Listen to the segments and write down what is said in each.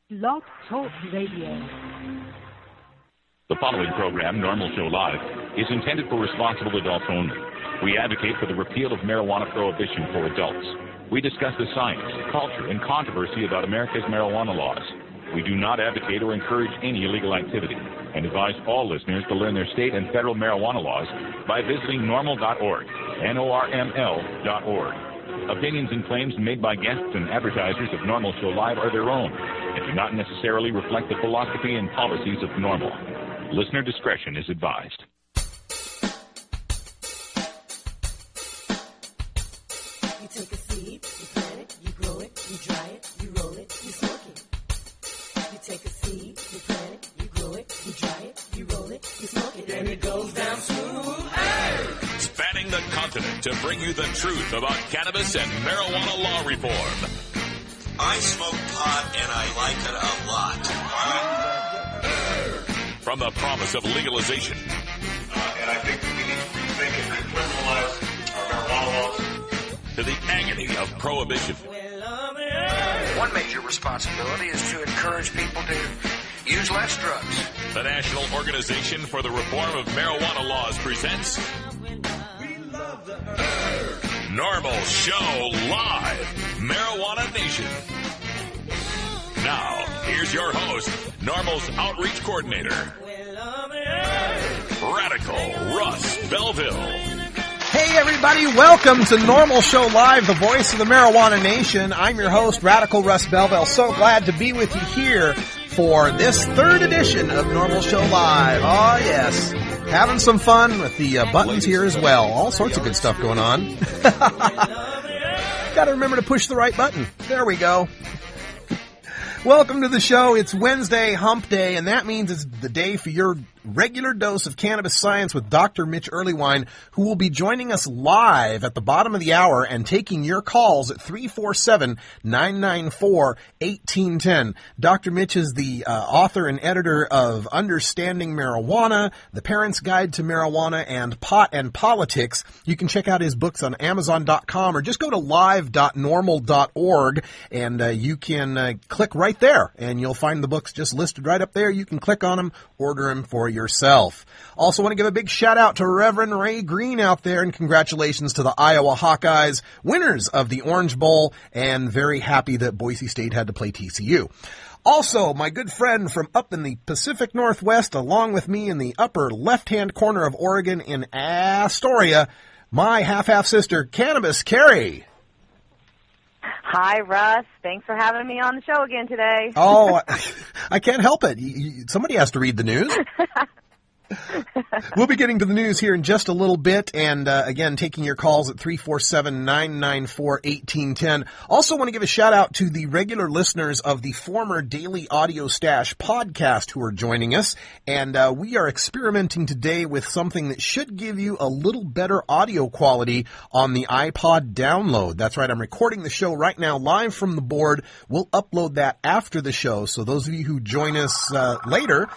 Blog Talk Radio. The following program, NORML Show Live, is intended for responsible adults only. We advocate for the repeal of marijuana prohibition for adults. We discuss the science, culture, and controversy about America's marijuana laws. We do not advocate or encourage any illegal activity and advise all listeners to learn their state and federal marijuana laws by visiting norml.org, NORML.org. Opinions and claims made by guests and advertisers of NORML Show Live are their own and do not necessarily reflect the philosophy and policies of NORML. Listener discretion is advised. You take a seed, you plant it, you grow it, you dry it, you roll it, you smoke it. You take a seed, you plant it, you grow it, you dry it, you roll it, you smoke it, and it goes down smooth. Hey! Spanning the continent to bring you the truth about cannabis and marijuana law reform. I smoke pot and I like it a lot. From the promise of legalization. And I think we need to rethink and decriminalize our marijuana laws. To the agony of prohibition. One major responsibility is to encourage people to use less drugs. The National Organization for the Reform of Marijuana Laws presents NORML Show Live, Marijuana Nation. Now, here's your host, NORML's Outreach Coordinator, Radical Russ Belville. Hey everybody, welcome to NORML Show Live, the voice of the Marijuana Nation. I'm your host, Radical Russ Belville. So glad to be with you here for this third edition of NORML Show Live. Oh yes, having some fun with the buttons here as well. All sorts of good stuff going on. Got to remember to push the right button. There we go. Welcome to the show. It's Wednesday, Hump Day, and that means it's the day for your regular dose of cannabis science with Dr. Mitch Earlywine, who will be joining us live at the bottom of the hour and taking your calls at 347-994-1810. Dr. Mitch is the author and editor of Understanding Marijuana, The Parent's Guide to Marijuana, and Pot and Politics. You can check out his books on Amazon.com or just go to live.norml.org and you can click right there and you'll find the books just listed right up there. You can click on them, order them for yourself. Also want to give a big shout out to Reverend Ray Green out there, and congratulations to the Iowa Hawkeyes, winners of the Orange Bowl, and very happy that Boise State had to play TCU. Also, my good friend from up in the Pacific Northwest, along with me in the upper left-hand corner of Oregon in Astoria, my half-half sister, Cannabis Carrie. Hi, Russ. Thanks for having me on the show again today. Oh, I can't help it. Somebody has to read the news. We'll be getting to the news here in just a little bit, and again, taking your calls at 347-994-1810. Also want to give a shout-out to the regular listeners of the former Daily Audio Stash podcast who are joining us, and we are experimenting today with something that should give you a little better audio quality on the iPod download. That's right, I'm recording the show right now live from the board. We'll upload that after the show, so those of you who join us later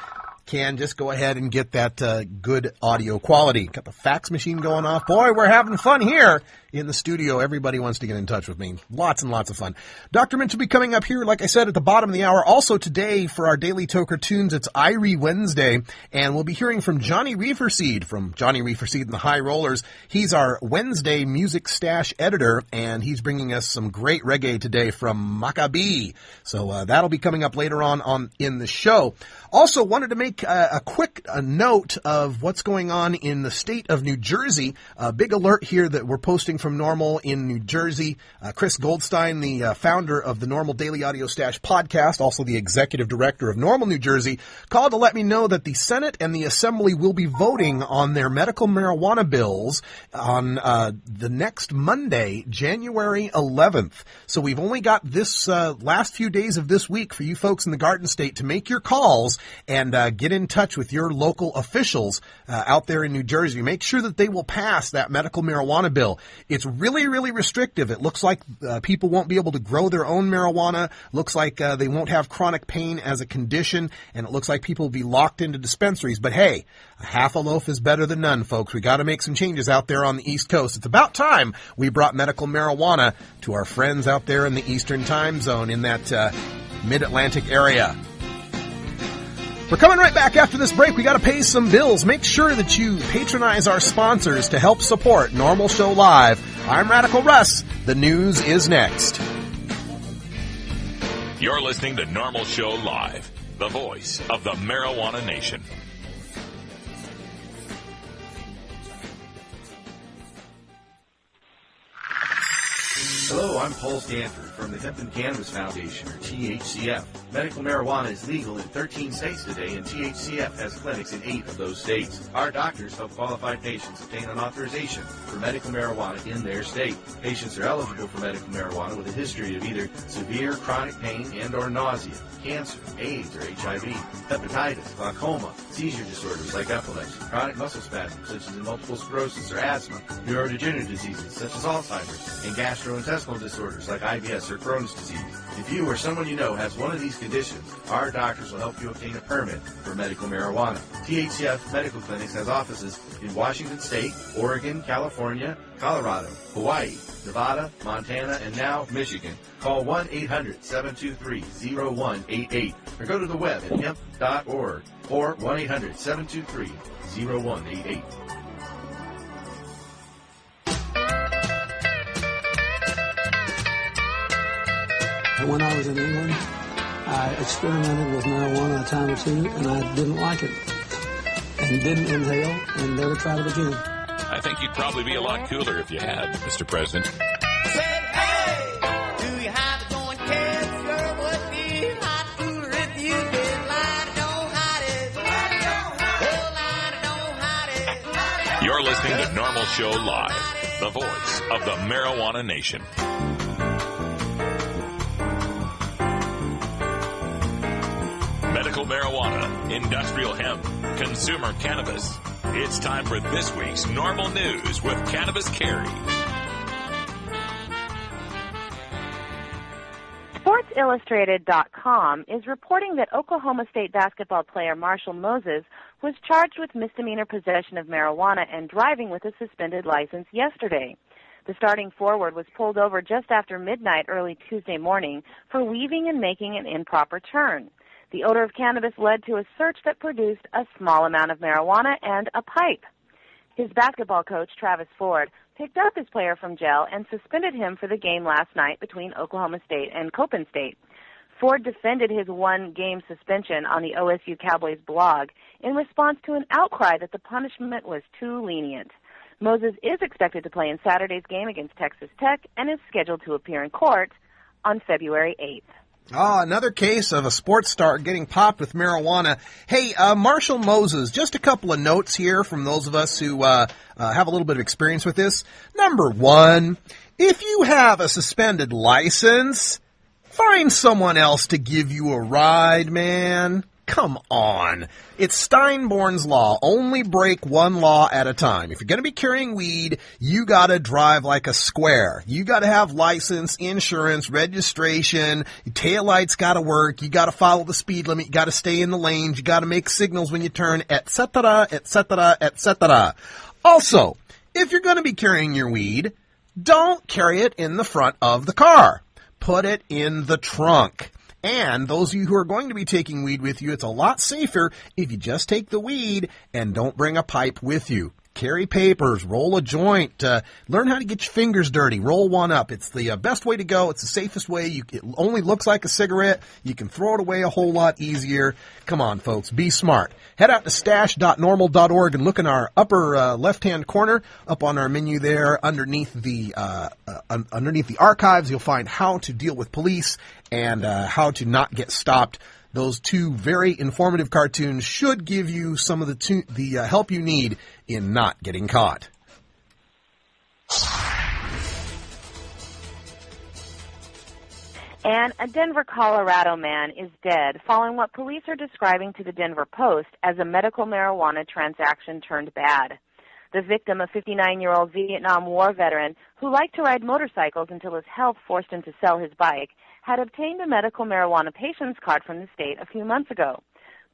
can just go ahead and get that good audio quality. Got the fax machine going off. Boy, we're having fun here in the studio. Everybody wants to get in touch with me. Lots and lots of fun. Dr. Mitch will be coming up here, like I said, at the bottom of the hour. Also today, for our Daily Toker Tunes, it's Irie Wednesday, and we'll be hearing from Johnny Reeferseed from Johnny Reeferseed and the High Rollers. He's our Wednesday Music Stash editor, and he's bringing us some great reggae today from Maccabee. So that'll be coming up later on in the show. Also wanted to make a quick note of what's going on in the state of New Jersey. A big alert here that we're posting from NORML in New Jersey. Chris Goldstein, the founder of the NORML Daily Audio Stash podcast, also the executive director of NORML New Jersey, called to let me know that the Senate and the Assembly will be voting on their medical marijuana bills on the next Monday, January 11th. So we've only got this last few days of this week for you folks in the Garden State to make your calls and get in touch with your local officials out there in New Jersey. Make sure that they will pass that medical marijuana bill. It's really, really restrictive. It looks like people won't be able to grow their own marijuana. Looks like they won't have chronic pain as a condition, and it looks like people will be locked into dispensaries. But hey, a half a loaf is better than none, folks. We got to make some changes out there on the East Coast. It's about time we brought medical marijuana to our friends out there in the Eastern Time Zone in that Mid-Atlantic area. We're coming right back after this break. We got to pay some bills. Make sure that you patronize our sponsors to help support NORML Show Live. I'm Radical Russ. The news is next. You're listening to NORML Show Live, the voice of the marijuana nation. Hello, I'm Paul Stanford from the Hemp and Cannabis Foundation, or THCF. Medical marijuana is legal in 13 states today, and THCF has clinics in 8 of those states. Our doctors help qualified patients obtain an authorization for medical marijuana in their state. Patients are eligible for medical marijuana with a history of either severe chronic pain and or nausea, cancer, AIDS or HIV, hepatitis, glaucoma, seizure disorders like epilepsy, chronic muscle spasms such as multiple sclerosis or asthma, neurodegenerative diseases such as Alzheimer's, and gastrointestinal disorders like IBS or Crohn's disease. If you or someone you know has one of these conditions, our doctors will help you obtain a permit for medical marijuana. THCF Medical Clinics has offices in Washington State, Oregon, California, Colorado, Hawaii, Nevada, Montana, and now Michigan. Call 1-800-723-0188 or go to the web at hemp.org or 1-800-723-0188. When I was in England, I experimented with marijuana a time or two, and I didn't like it, and didn't inhale, and never tried it again. I think you'd probably be a lot cooler if you had, Mr. President. Said, hey, do you have it going, kids? Sure would be a lot cooler if you did. Lie, don't hide it. Oh, lie, don't hide it. You're listening to NORML Show Live, the voice of the marijuana nation. Medical marijuana, industrial hemp, consumer cannabis. It's time for this week's NORML News with Cannabis Carrie. SportsIllustrated.com is reporting that Oklahoma State basketball player Marshall Moses was charged with misdemeanor possession of marijuana and driving with a suspended license yesterday. The starting forward was pulled over just after midnight early Tuesday morning for weaving and making an improper turn. The odor of cannabis led to a search that produced a small amount of marijuana and a pipe. His basketball coach, Travis Ford, picked up his player from jail and suspended him for the game last night between Oklahoma State and Coppin State. Ford defended his one-game suspension on the OSU Cowboys blog in response to an outcry that the punishment was too lenient. Moses is expected to play in Saturday's game against Texas Tech and is scheduled to appear in court on February 8th. Another case of a sports star getting popped with marijuana. Hey, Marshall Moses, just a couple of notes here from those of us who have a little bit of experience with this. Number one, if you have a suspended license, find someone else to give you a ride, man. Come on. It's Steinborn's law. Only break one law at a time. If you're going to be carrying weed, you got to drive like a square. You got to have license, insurance, registration. Your taillights got to work. You got to follow the speed limit. You got to stay in the lanes. You got to make signals when you turn, etc., etc., etc. Also, if you're going to be carrying your weed, don't carry it in the front of the car. Put it in the trunk. And those of you who are going to be taking weed with you, it's a lot safer if you just take the weed and don't bring a pipe with you. Carry papers, roll a joint, learn how to get your fingers dirty, roll one up. It's the best way to go. It's the safest way. It only looks like a cigarette. You can throw it away a whole lot easier. Come on, folks, be smart. Head out to stash.norml.org and look in our upper left-hand corner, up on our menu there, underneath the archives. You'll find how to deal with police and how to not get stopped. Those two very informative cartoons should give you some of the help you need in not getting caught. And a Denver, Colorado man is dead following what police are describing to the Denver Post as a medical marijuana transaction turned bad. The victim, a 59-year-old Vietnam War veteran who liked to ride motorcycles until his health forced him to sell his bike, had obtained a medical marijuana patient's card from the state a few months ago.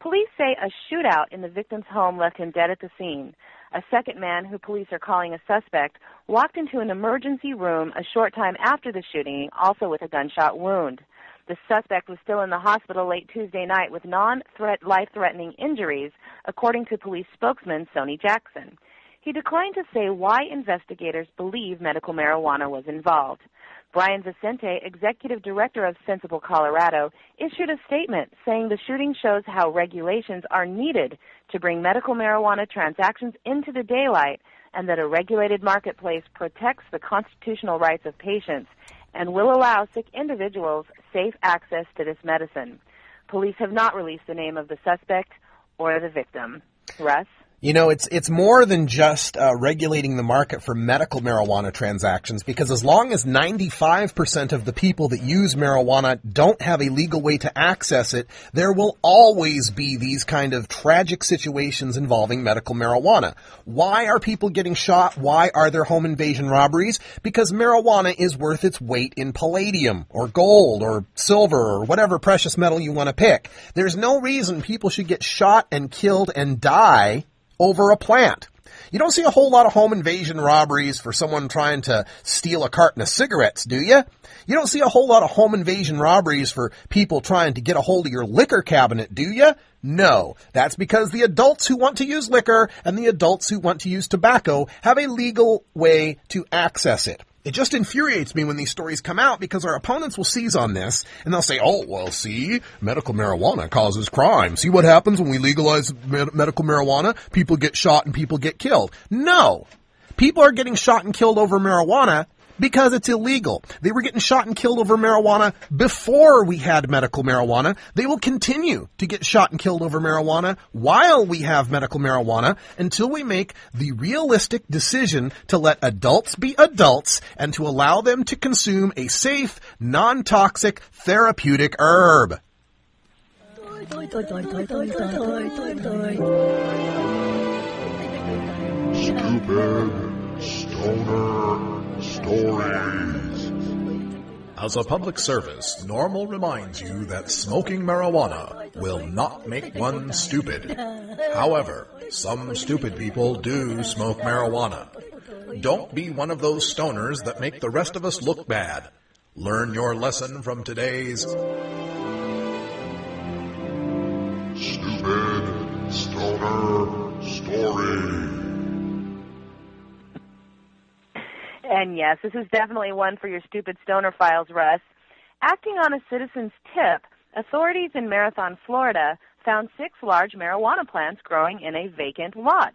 Police say a shootout in the victim's home left him dead at the scene. A second man, who police are calling a suspect, walked into an emergency room a short time after the shooting, also with a gunshot wound. The suspect was still in the hospital late Tuesday night with non-life-threatening injuries, according to police spokesman Sonny Jackson. He declined to say why investigators believe medical marijuana was involved. Brian Vicente, executive director of Sensible Colorado, issued a statement saying the shooting shows how regulations are needed to bring medical marijuana transactions into the daylight and that a regulated marketplace protects the constitutional rights of patients and will allow sick individuals safe access to this medicine. Police have not released the name of the suspect or the victim. Russ? You know, it's more than just regulating the market for medical marijuana transactions, because as long as 95% of the people that use marijuana don't have a legal way to access it, there will always be these kind of tragic situations involving medical marijuana. Why are people getting shot? Why are there home invasion robberies? Because marijuana is worth its weight in palladium or gold or silver or whatever precious metal you want to pick. There's no reason people should get shot and killed and die over a plant. You don't see a whole lot of home invasion robberies for someone trying to steal a carton of cigarettes, do you? You don't see a whole lot of home invasion robberies for people trying to get a hold of your liquor cabinet, do you? No. That's because the adults who want to use liquor and the adults who want to use tobacco have a legal way to access it. It just infuriates me when these stories come out, because our opponents will seize on this and they'll say, oh, well, see, medical marijuana causes crime. See what happens when we legalize medical marijuana? People get shot and people get killed. No. People are getting shot and killed over marijuana because it's illegal. They were getting shot and killed over marijuana before we had medical marijuana. They will continue to get shot and killed over marijuana while we have medical marijuana until we make the realistic decision to let adults be adults and to allow them to consume a safe, non-toxic, therapeutic herb. Stupid stoner stories. As a public service, NORML reminds you that smoking marijuana will not make one stupid. However, some stupid people do smoke marijuana. Don't be one of those stoners that make the rest of us look bad. Learn your lesson from today's Stupid stoner story. And yes, this is definitely one for your stupid stoner files, Russ. Acting on a citizen's tip, authorities in Marathon, Florida, found 6 large marijuana plants growing in a vacant lot.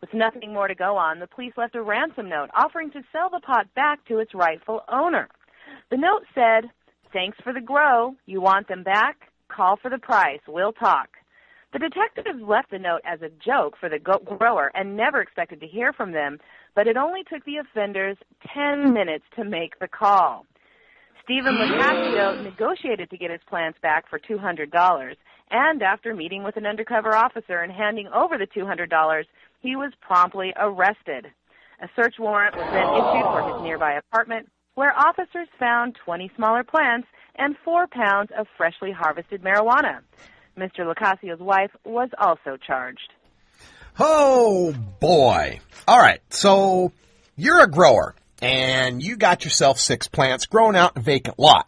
With nothing more to go on, the police left a ransom note offering to sell the pot back to its rightful owner. The note said, "Thanks for the grow. You want them back? Call for the price. We'll talk." The detectives left the note as a joke for the grower and never expected to hear from them, but it only took the offenders 10 minutes to make the call. Stephen Locascio negotiated to get his plants back for $200, and after meeting with an undercover officer and handing over the $200, he was promptly arrested. A search warrant was then issued for his nearby apartment, where officers found 20 smaller plants and 4 pounds of freshly harvested marijuana. Mr. Locasio's wife was also charged. Oh, boy. All right, so you're a grower, and you got yourself 6 plants growing out in a vacant lot.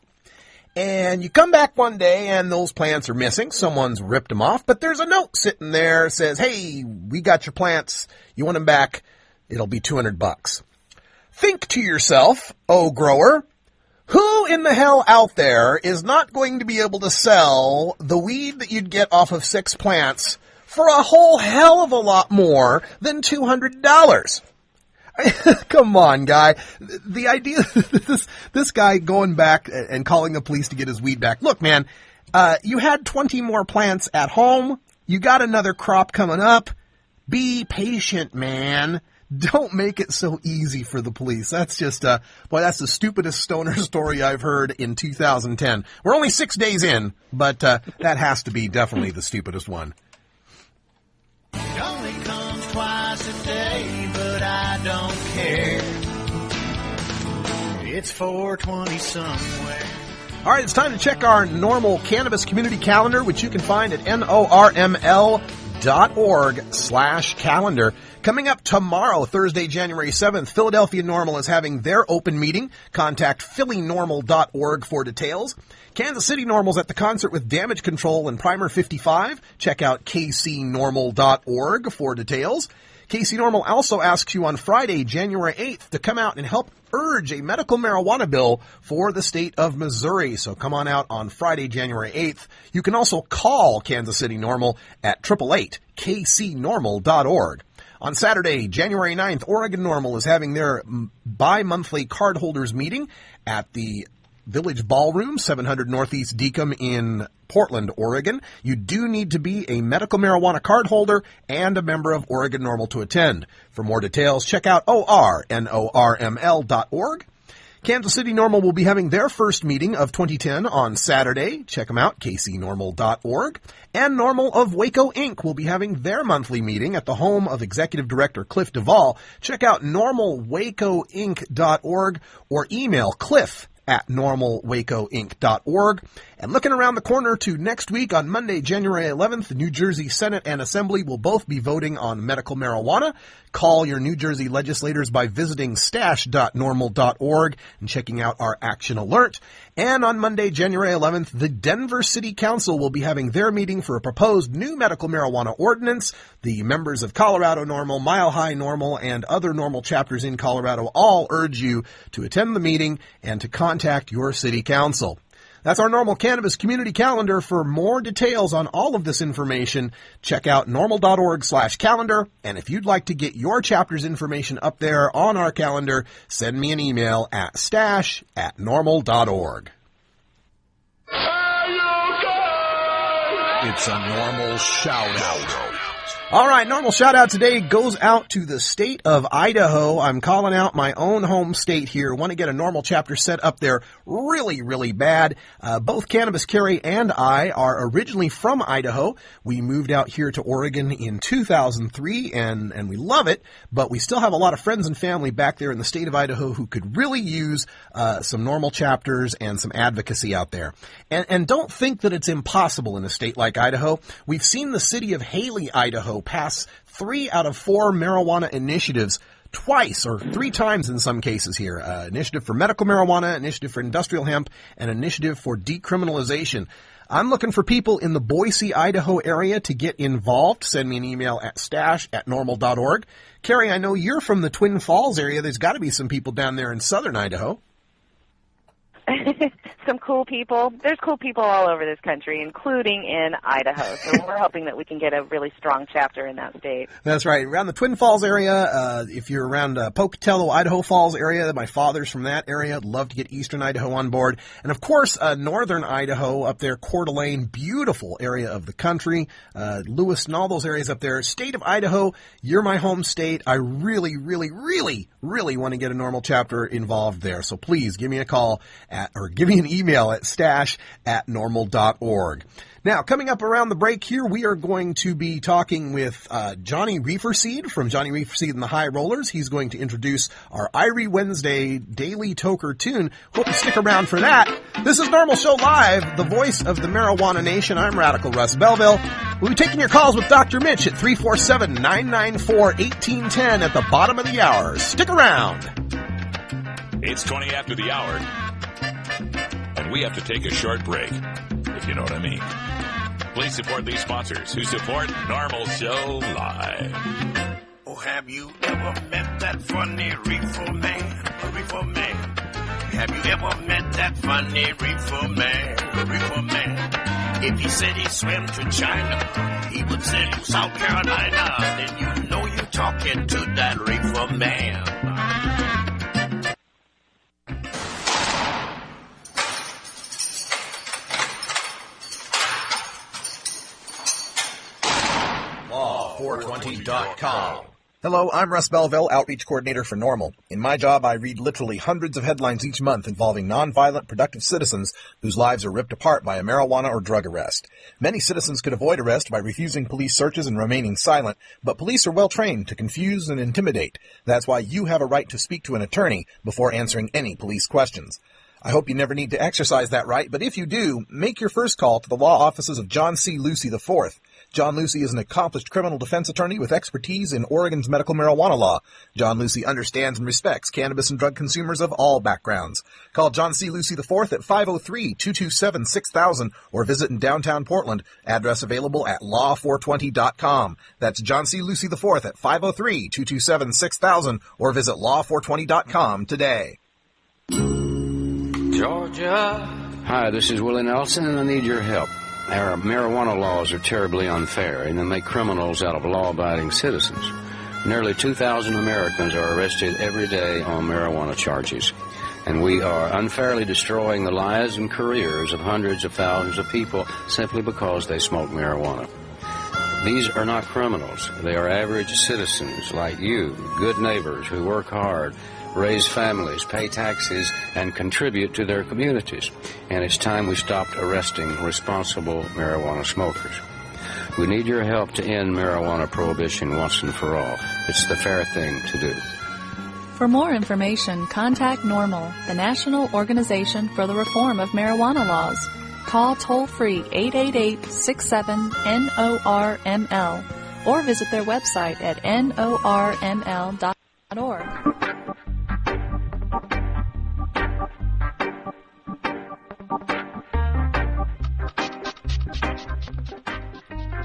And you come back one day, and those plants are missing. Someone's ripped them off, but there's a note sitting there that says, hey, we got your plants. You want them back? It'll be $200. Think to yourself, oh, grower, who in the hell out there is not going to be able to sell the weed that you'd get off of 6 plants for a whole hell of a lot more than $200? Come on, guy. The idea this guy going back and calling the police to get his weed back. Look, man, you had 20 more plants at home. You got another crop coming up. Be patient, man. Don't make it so easy for the police. That's just, boy, that's the stupidest stoner story I've heard in 2010. We're only 6 days in, but that has to be definitely the stupidest one. It only comes twice a day, but I don't care. It's 4:20 somewhere. All right, it's time to check our NORML Cannabis Community Calendar, which you can find at NORML.com. normal.org/calendar. Coming up tomorrow, Thursday, January 7th, Philadelphia Normal is having their open meeting. Contact phillynormal.org for details. Kansas City Normal's at the concert with Damage Control and Primer 55. Check out kcnormal.org for details. KC Normal also asks you on Friday, January 8th, to come out and help urge a medical marijuana bill for the state of Missouri. So come on out on Friday, January 8th. You can also call Kansas City Normal at 888-kcnormal.org. On Saturday, January 9th, Oregon Normal is having their bi-monthly cardholders meeting at the Village Ballroom, 700 Northeast Deacom in Portland, Oregon. You do need to be a medical marijuana card holder and a member of Oregon Normal to attend. For more details, check out ornorml.org. Kansas City Normal will be having their first meeting of 2010 on Saturday. Check them out, kcnormal.org. And Normal of Waco, Inc. will be having their monthly meeting at the home of Executive Director Cliff Duvall. Check out normalwacoinc.org or email cliff@normalwacoinc.org. And looking around the corner to next week on Monday, January 11th, the New Jersey Senate and Assembly will both be voting on medical marijuana. Call your New Jersey legislators by visiting stash.normal.org and checking out our action alert. And on Monday, January 11th, the Denver City Council will be having their meeting for a proposed new medical marijuana ordinance. The members of Colorado Normal, Mile High Normal, and other Normal chapters in Colorado all urge you to attend the meeting and to contact your city council. That's our Normal Cannabis Community Calendar. For more details on all of this information, check out normal.org/calendar. And if you'd like to get your chapter's information up there on our calendar, send me an email at stash@normal.org. It's a Normal shout-out. All right, Normal shout-out today goes out to the state of Idaho. I'm calling out my own home state here. Want to get a Normal chapter set up there really, really bad. Both Cannabis Carrie and I are originally from Idaho. We moved out here to Oregon in 2003, and we love it, but we still have a lot of friends and family back there in the state of Idaho who could really use some Normal chapters and some advocacy out there. And don't think that it's impossible in a state like Idaho. We've seen the city of Haley, Idaho, pass 3 out of 4 marijuana initiatives twice or 3 times in some cases here. Initiative for medical marijuana, initiative for industrial hemp, and initiative for decriminalization. I'm looking for people in the Boise, Idaho area to get involved. Send me an email at stash@normal.org. Carrie, I know you're from the Twin Falls area. There's got to be some people down there in southern Idaho. Some cool people. There's cool people all over this country, including in Idaho. So we're hoping that we can get a really strong chapter in that state. That's right. Around the Twin Falls area, if you're around Pocatello, Idaho Falls area, my father's from that area. I'd love to get eastern Idaho on board. And, of course, northern Idaho up there, Coeur d'Alene, beautiful area of the country. Lewiston, all those areas up there. State of Idaho, you're my home state. I really, really, really, really want to get a Normal chapter involved there. So please give me a call or give me an email at stash@normal.org. Now, coming up around the break here, we are going to be talking with Johnny Reeferseed from Johnny Reeferseed and the High Rollers. He's going to introduce our Irie Wednesday Daily Toker tune. Hope you stick around for that. This is Normal Show Live, the voice of the Marijuana Nation. I'm Radical Russ Belville. We'll be taking your calls with Dr. Mitch at 347-994-1810 at the bottom of the hour. Stick around. It's 20 after the hour, and we have to take a short break, if you know what I mean. Please support these sponsors who support Normal Show Live. Oh, have you ever met that funny reefer man? A reefer man. Have you ever met that funny reefer man? A reefer man. If he said he swam to China, he would send you South Carolina. Then you know you're talking to that reefer man. Law420.com. Hello, I'm Russ Belville, Outreach Coordinator for NORML. In my job, I read literally hundreds of headlines each month involving nonviolent, productive citizens whose lives are ripped apart by a marijuana or drug arrest. Many citizens could avoid arrest by refusing police searches and remaining silent, but police are well trained to confuse and intimidate. That's why you have a right to speak to an attorney before answering any police questions. I hope you never need to exercise that right, but if you do, make your first call to the law offices of John C. Lucy IV. John Lucy is an accomplished criminal defense attorney with expertise in Oregon's medical marijuana law. John Lucy understands and respects cannabis and drug consumers of all backgrounds. Call John C. Lucy IV at 503-227-6000 or visit in downtown Portland. Address available at law420.com. That's John C. Lucy IV at 503-227-6000 or visit law420.com today. Georgia. Hi, this is Willie Nelson, and I need your help. Our marijuana laws are terribly unfair, and they make criminals out of law-abiding citizens. Nearly 2,000 Americans are arrested every day on marijuana charges, and we are unfairly destroying the lives and careers of hundreds of thousands of people simply because they smoke marijuana. These are not criminals. They are average citizens like you, good neighbors who work hard, raise families, pay taxes, and contribute to their communities. And it's time we stopped arresting responsible marijuana smokers. We need your help to end marijuana prohibition once and for all. It's the fair thing to do. For more information, contact NORML, the National Organization for the Reform of Marijuana Laws. Call toll-free 888-67-NORML or visit their website at norml.org.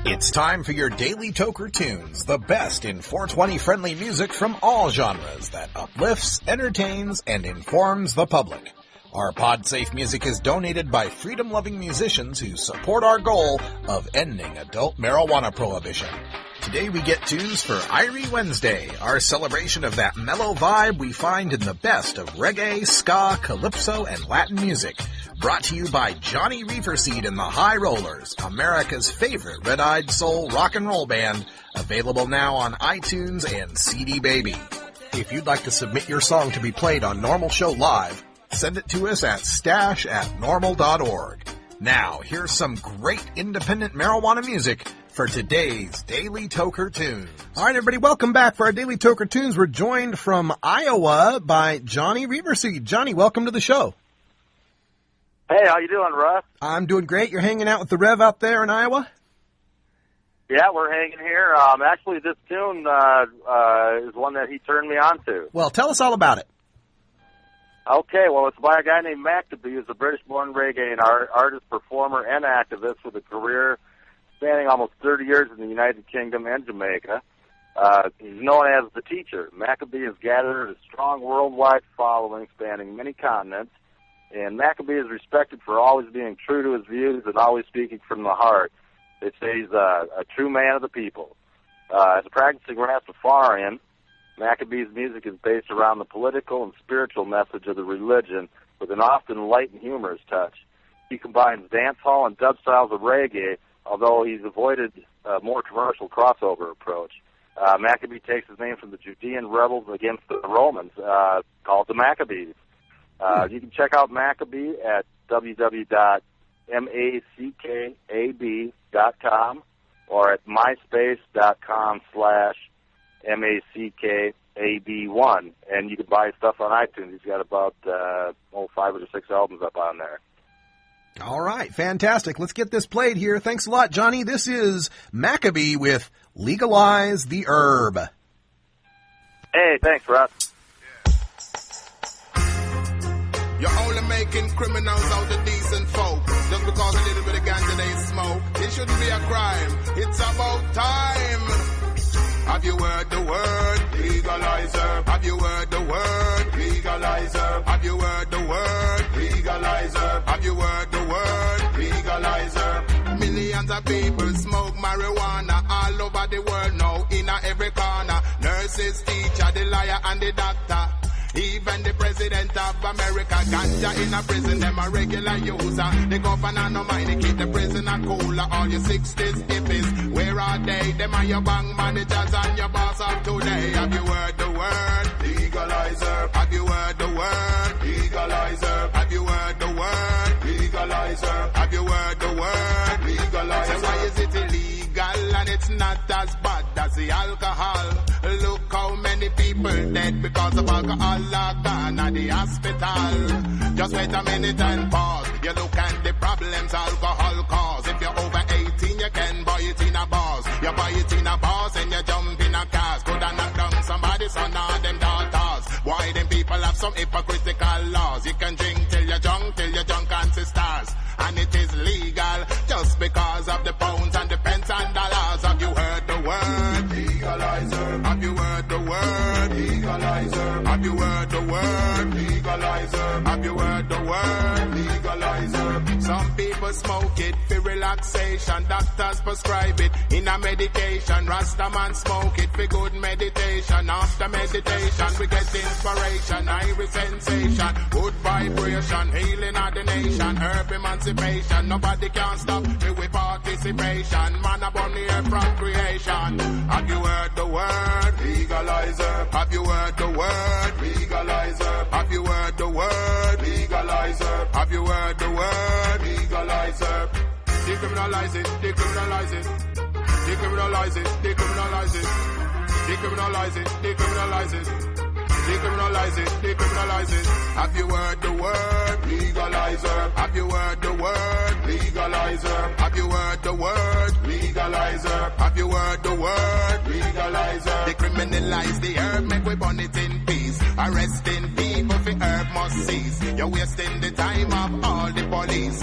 It's time for your Daily Toker Tunes, the best in 420-friendly music from all genres that uplifts, entertains, and informs the public. Our PodSafe music is donated by freedom-loving musicians who support our goal of ending adult marijuana prohibition. Today we get tunes for Irie Wednesday, our celebration of that mellow vibe we find in the best of reggae, ska, calypso, and Latin music. Brought to you by Johnny Reeferseed and the High Rollers, America's favorite red-eyed soul rock and roll band, available now on iTunes and CD Baby. If you'd like to submit your song to be played on NORML Show Live, send it to us at stash@norml.org. Now, here's some great independent marijuana music for today's Daily Toker Tunes. All right, everybody, welcome back for our Daily Toker Tunes. We're joined from Iowa by Johnny Reeferseed. Johnny, welcome to the show. Hey, how you doing, Russ? I'm doing great. You're hanging out with the Rev out there in Iowa? Yeah, we're hanging here. Actually, this tune is one that he turned me on to. Well, tell us all about it. Okay, well, it's by a guy named Maccabee, who's a British-born reggae and artist, performer, and activist with a career spanning almost 30 years in the United Kingdom and Jamaica. He's known as the Teacher. Maccabee has gathered a strong worldwide following spanning many continents, and Maccabee is respected for always being true to his views and always speaking from the heart. They say he's a true man of the people. As a practicing Rastafarian, Maccabee's music is based around the political and spiritual message of the religion with an often light and humorous touch. He combines dancehall and dub styles of reggae, although he's avoided a more commercial crossover approach. Maccabee takes his name from the Judean rebels against the Romans, called the Maccabees. You can check out Maccabee at www.mackab.com or at myspace.com/MACKAB1, and you can buy stuff on iTunes. He's got about 5 or 6 albums up on there. All right, fantastic. Let's get this played here. Thanks a lot, Johnny. This is Maccabee with Legalize the Herb. Hey, thanks, Russ. You're only making criminals out of decent folk. Just because a little bit of ganja they smoke, it shouldn't be a crime. It's about time. Have you heard the word legalizer? Have you heard the word legalizer? Have you heard the word legalizer? Have you heard the word legalizer? Millions of people smoke marijuana all over the world now, in every corner. Nurses, teacher, the lawyer, and the doctor. Even the president of America, ganja in a prison, them a regular user. The governor no mind, they keep the prisoner cooler. All your 60s hippies, where are they? Them are your bank managers and your boss of today. Have you heard the word legalizer? Have you heard the word legalizer? Have you heard the word legalizer? Have you heard the word legalizer? So why is it illegal and it's not as bad as the alcohol? Look how many people dead because of alcohol are gone at the hospital. Just wait a minute and pause. You look at the problems alcohol cause. If you're over 18, you can buy it in a bar. You buy it in a bars and you jump in a cars. Could have knocked down somebody's son or them daughters. Why them people have some hypocritical laws? You can drink till you're drunk and see stars. And it is legal just because of the pounds and the pence and dollars. Have you heard the word? Legalizer. Have you heard the word? Legalizer. Have you heard the word? Legalizer. Have you heard the word? Legalizer. Some people smoke it for relaxation. Doctors prescribe it in a medication. Rastaman smoke it for good meditation. After meditation we get inspiration, iris sensation, good vibration, healing of the nation, herb emancipation. Nobody can stop me with participation. Man upon the air from creation. Have you heard the word? Legalizer. Have you heard the word? Legalizer. Have you heard the word? Legalizer. Have you heard the word? Legalizer. Decriminalize it, decriminalize it. Decriminalize it, decriminalize it. Decriminalize it, decriminalize it. Decriminalize it, decriminalize it. Have you heard the word? Legalizer. Have you heard the word? Legalizer. Have you heard the word? Legalizer. Have you heard the word? Legalizer. Decriminalize the herb, make we burn it in peace. Arresting people for herb must cease. You're wasting the time of all the police.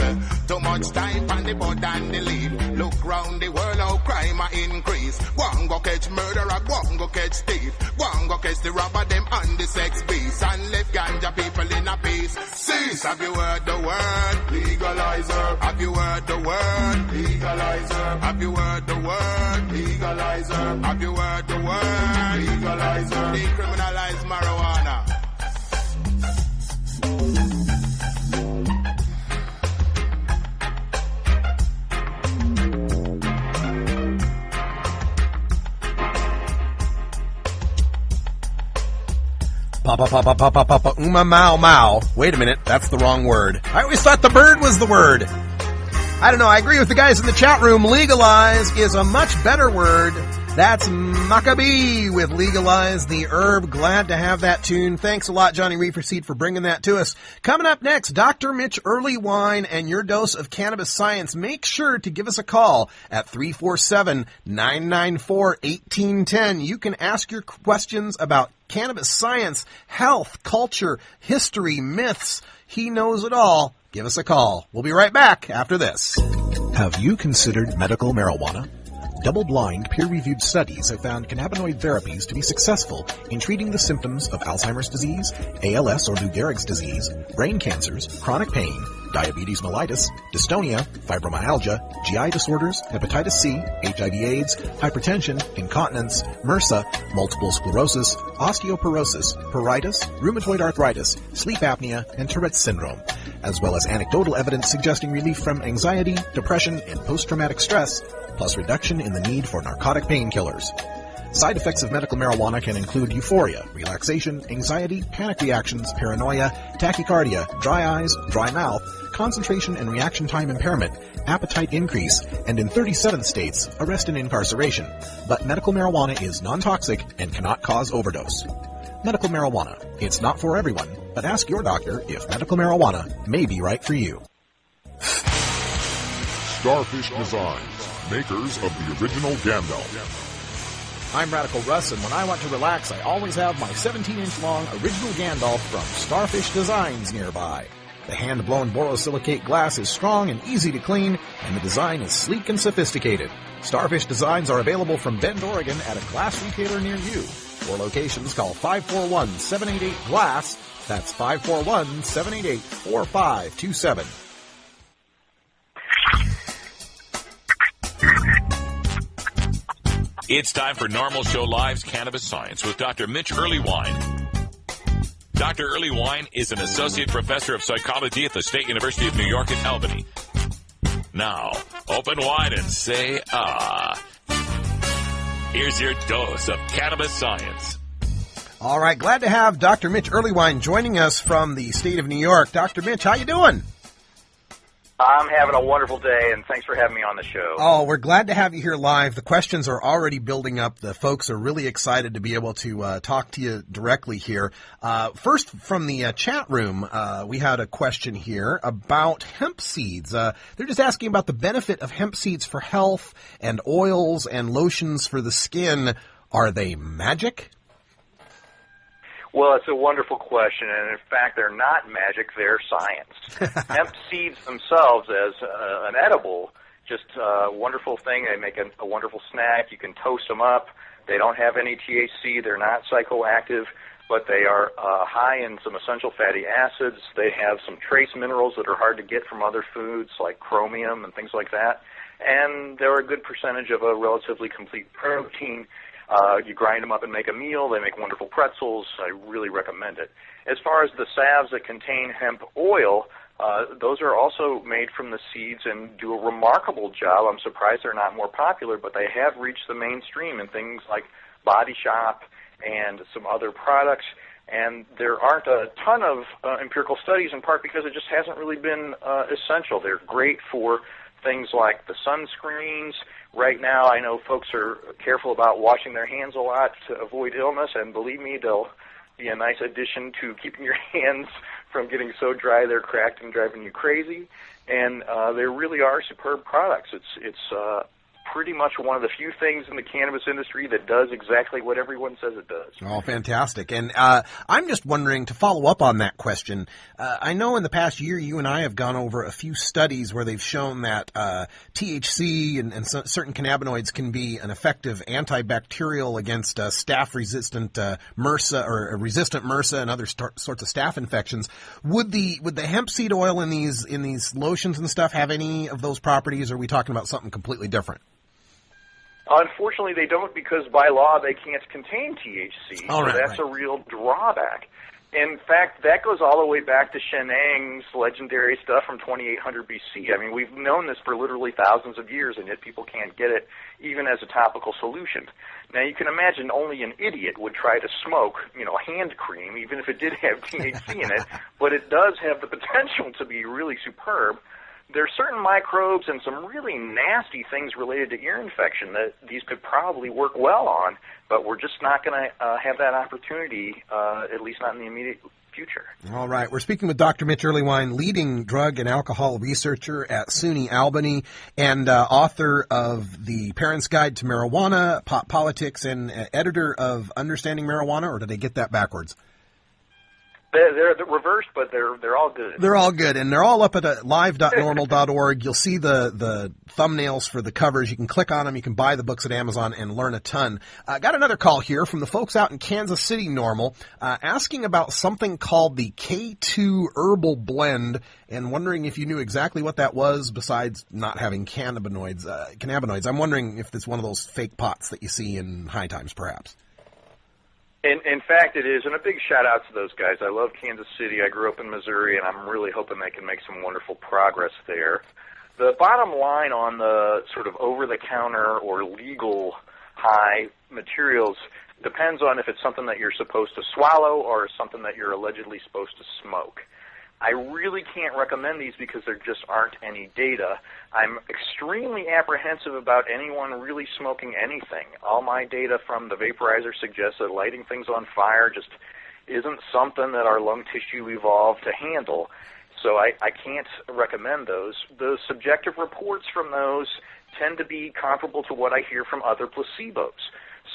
Too much time on the boat and the lead. Look round the world, how crime a increase. One go catch murderer, one go catch thief. One go catch the robber, them and the sex beast. And left ganja people in a peace. Cease. Have you heard the word? Legalizer. Have you heard the word? Legalizer. Have you heard the word? Legalizer. Have you heard the word? Legalizer. Decriminalize marijuana. Papa, uma mau mau. Wait a minute, that's the wrong word. I always thought the bird was the word. I don't know, I agree with the guys in the chat room. Legalize is a much better word. That's Maccabee with Legalize the Herb. Glad to have that tune. Thanks a lot, Johnny Reefer Seed, for bringing that to us. Coming up next, Dr. Mitch Early Wine and your dose of cannabis science. Make sure to give us a call at 347-994-1810. You can ask your questions about cannabis science, health, culture, history, myths. He knows it all. Give us a call. We'll be right back after this. Have you considered medical marijuana? Double-blind, peer-reviewed studies have found cannabinoid therapies to be successful in treating the symptoms of Alzheimer's disease, ALS or Lou Gehrig's disease, brain cancers, chronic pain, diabetes mellitus, dystonia, fibromyalgia, GI disorders, hepatitis C, HIV/AIDS, hypertension, incontinence, MRSA, multiple sclerosis, osteoporosis, pruritus, rheumatoid arthritis, sleep apnea, and Tourette's syndrome, as well as anecdotal evidence suggesting relief from anxiety, depression, and post-traumatic stress, plus reduction in the need for narcotic painkillers. Side effects of medical marijuana can include euphoria, relaxation, anxiety, panic reactions, paranoia, tachycardia, dry eyes, dry mouth, concentration and reaction time impairment, appetite increase, and in 37 states, arrest and incarceration. But medical marijuana is non-toxic and cannot cause overdose. Medical marijuana. It's not for everyone, but ask your doctor if medical marijuana may be right for you. Starfish Designs, makers of the original Gandalf. I'm Radical Russ, and when I want to relax, I always have my 17-inch long original Gandalf from Starfish Designs nearby. The hand-blown borosilicate glass is strong and easy to clean, and the design is sleek and sophisticated. Starfish Designs are available from Bend, Oregon at a glass retailer near you. For locations, call 541-788-GLASS. That's 541-788-4527. It's time for Normal Show Live's Cannabis Science with Dr. Mitch Earlywine. Dr. Earlywine is an associate professor of psychology at the State University of New York at Albany. Now, open wide and say, ah. Here's your dose of cannabis science. All right, glad to have Dr. Mitch Earlywine joining us from the state of New York. Dr. Mitch, how you doing? I'm having a wonderful day, and thanks for having me on the show. Oh, we're glad to have you here live. The questions are already building up. The folks are really excited to be able to talk to you directly here. First, from the chat room, we had a question here about hemp seeds. They're just asking about the benefit of hemp seeds for health and oils and lotions for the skin. Are they magic? Well, it's a wonderful question, and in fact, they're not magic, they're science. Hemp seeds themselves as an edible, just a wonderful thing. They make a wonderful snack. You can toast them up. They don't have any THC. They're not psychoactive, but they are high in some essential fatty acids. They have some trace minerals that are hard to get from other foods, like chromium and things like that. And they're a good percentage of a relatively complete protein. You grind them up and make a meal. They make wonderful pretzels. I really recommend it. As far as the salves that contain hemp oil, those are also made from the seeds and do a remarkable job. I'm surprised they're not more popular, but they have reached the mainstream in things like Body Shop and some other products. And there aren't a ton of empirical studies, in part because it just hasn't really been essential. They're great for things like the sunscreens. Right now, I know folks are careful about washing their hands a lot to avoid illness, and believe me, they'll be a nice addition to keeping your hands from getting so dry they're cracked and driving you crazy. And they really are superb products. It's pretty much one of the few things in the cannabis industry that does exactly what everyone says it does. Oh, fantastic. And I'm just wondering, to follow up on that question, I know in the past year you and I have gone over a few studies where they've shown that THC and certain cannabinoids can be an effective antibacterial against staph-resistant MRSA or resistant MRSA and other sorts of staph infections. Would the hemp seed oil in these lotions and stuff have any of those properties, or are we talking about something completely different? Unfortunately, they don't, because by law they can't contain THC. Oh, right, so that's a real drawback. In fact, that goes all the way back to Shenang's legendary stuff from 2800 BC. I mean, we've known this for literally thousands of years, and yet people can't get it even as a topical solution. Now, you can imagine only an idiot would try to smoke, hand cream, even if it did have THC in it, but it does have the potential to be really superb. There are certain microbes and some really nasty things related to ear infection that these could probably work well on, but we're just not going to have that opportunity, at least not in the immediate future. All right. We're speaking with Dr. Mitch Earlywine, leading drug and alcohol researcher at SUNY Albany and author of The Parent's Guide to Marijuana, Pop Politics, and editor of Understanding Marijuana, or did I get that backwards? They're reversed, but they're all good. They're all good, and they're all up at live.normal.org. You'll see the thumbnails for the covers. You can click on them. You can buy the books at Amazon and learn a ton. Got another call here from the folks out in Kansas City, NORML, asking about something called the K2 Herbal Blend and wondering if you knew exactly what that was besides not having cannabinoids. I'm wondering if it's one of those fake pots that you see in High Times, perhaps. In fact, it is, and a big shout-out to those guys. I love Kansas City. I grew up in Missouri, and I'm really hoping they can make some wonderful progress there. The bottom line on the sort of over-the-counter or legal high materials depends on if it's something that you're supposed to swallow or something that you're allegedly supposed to smoke. I really can't recommend these because there just aren't any data. I'm extremely apprehensive about anyone really smoking anything. All my data from the vaporizer suggests that lighting things on fire just isn't something that our lung tissue evolved to handle. So I can't recommend those. The subjective reports from those tend to be comparable to what I hear from other placebos.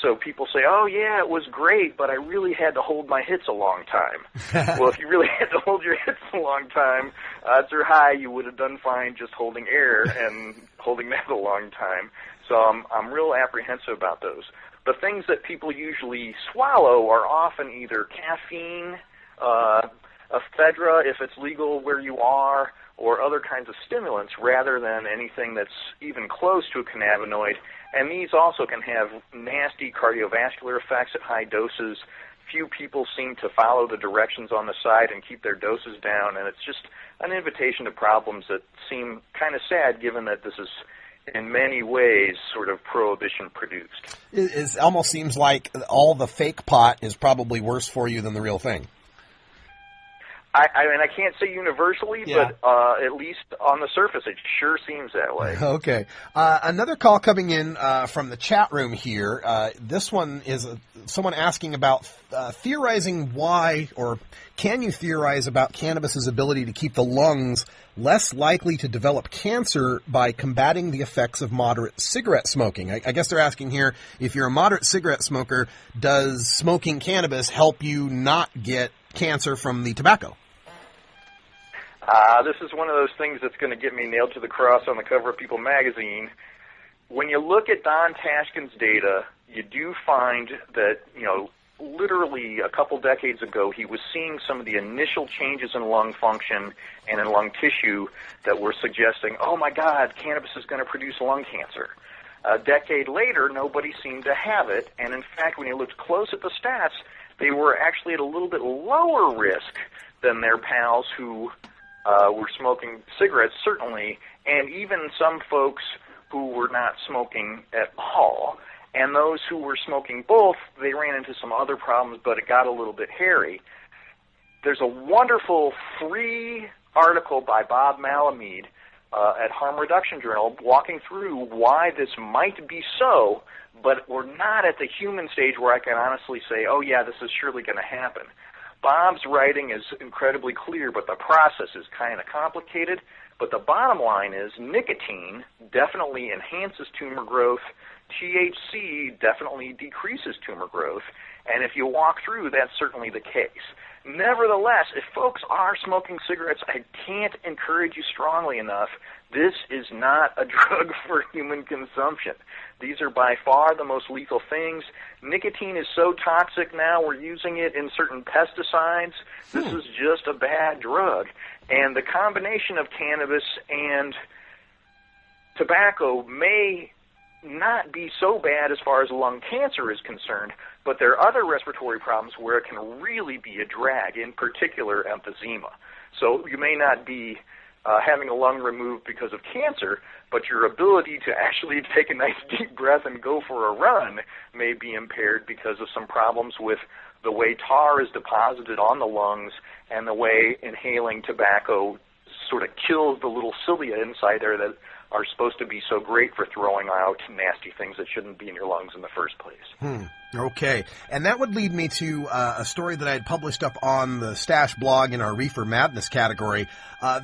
So people say, oh, yeah, it was great, but I really had to hold my hits a long time. Well, if you really had to hold your hits a long time, odds are high you would have done fine just holding air and holding that a long time. So I'm real apprehensive about those. The things that people usually swallow are often either caffeine, ephedra, if it's legal where you are, or other kinds of stimulants rather than anything that's even close to a cannabinoid. And these also can have nasty cardiovascular effects at high doses. Few people seem to follow the directions on the side and keep their doses down, and it's just an invitation to problems that seem kind of sad given that this is in many ways sort of prohibition produced. It almost seems like all the fake pot is probably worse for you than the real thing. I mean, I can't say universally, but at least on the surface, it sure seems that way. Okay. Another call coming in from the chat room here. This one is someone asking about theorizing why, or can you theorize about cannabis's ability to keep the lungs less likely to develop cancer by combating the effects of moderate cigarette smoking? I guess they're asking here, if you're a moderate cigarette smoker, does smoking cannabis help you not get cancer from the tobacco? This is one of those things that's going to get me nailed to the cross on the cover of People magazine. When you look at Don Tashkin's data, you do find that, literally a couple decades ago, he was seeing some of the initial changes in lung function and in lung tissue that were suggesting, oh my God, cannabis is going to produce lung cancer. A decade later, nobody seemed to have it, and in fact, when you looked close at the stats, they were actually at a little bit lower risk than their pals who were smoking cigarettes, certainly, and even some folks who were not smoking at all. And those who were smoking both, they ran into some other problems, but it got a little bit hairy. There's a wonderful free article by Bob Malamud at Harm Reduction Journal walking through why this might be so, but we're not at the human stage where I can honestly say, oh yeah, this is surely going to happen. Bob's writing is incredibly clear, but the process is kind of complicated. But the bottom line is nicotine definitely enhances tumor growth. THC definitely decreases tumor growth. And if you walk through, that's certainly the case. Nevertheless, if folks are smoking cigarettes, I can't encourage you strongly enough. This is not a drug for human consumption. These are by far the most lethal things. Nicotine is so toxic now, we're using it in certain pesticides. This is just a bad drug. And the combination of cannabis and tobacco may not be so bad as far as lung cancer is concerned, but there are other respiratory problems where it can really be a drag, in particular emphysema. So you may not be having a lung removed because of cancer, but your ability to actually take a nice deep breath and go for a run may be impaired because of some problems with the way tar is deposited on the lungs and the way inhaling tobacco sort of kills the little cilia inside there that are supposed to be so great for throwing out nasty things that shouldn't be in your lungs in the first place. Okay. And that would lead me to a story that I had published up on the Stash blog in our Reefer Madness category.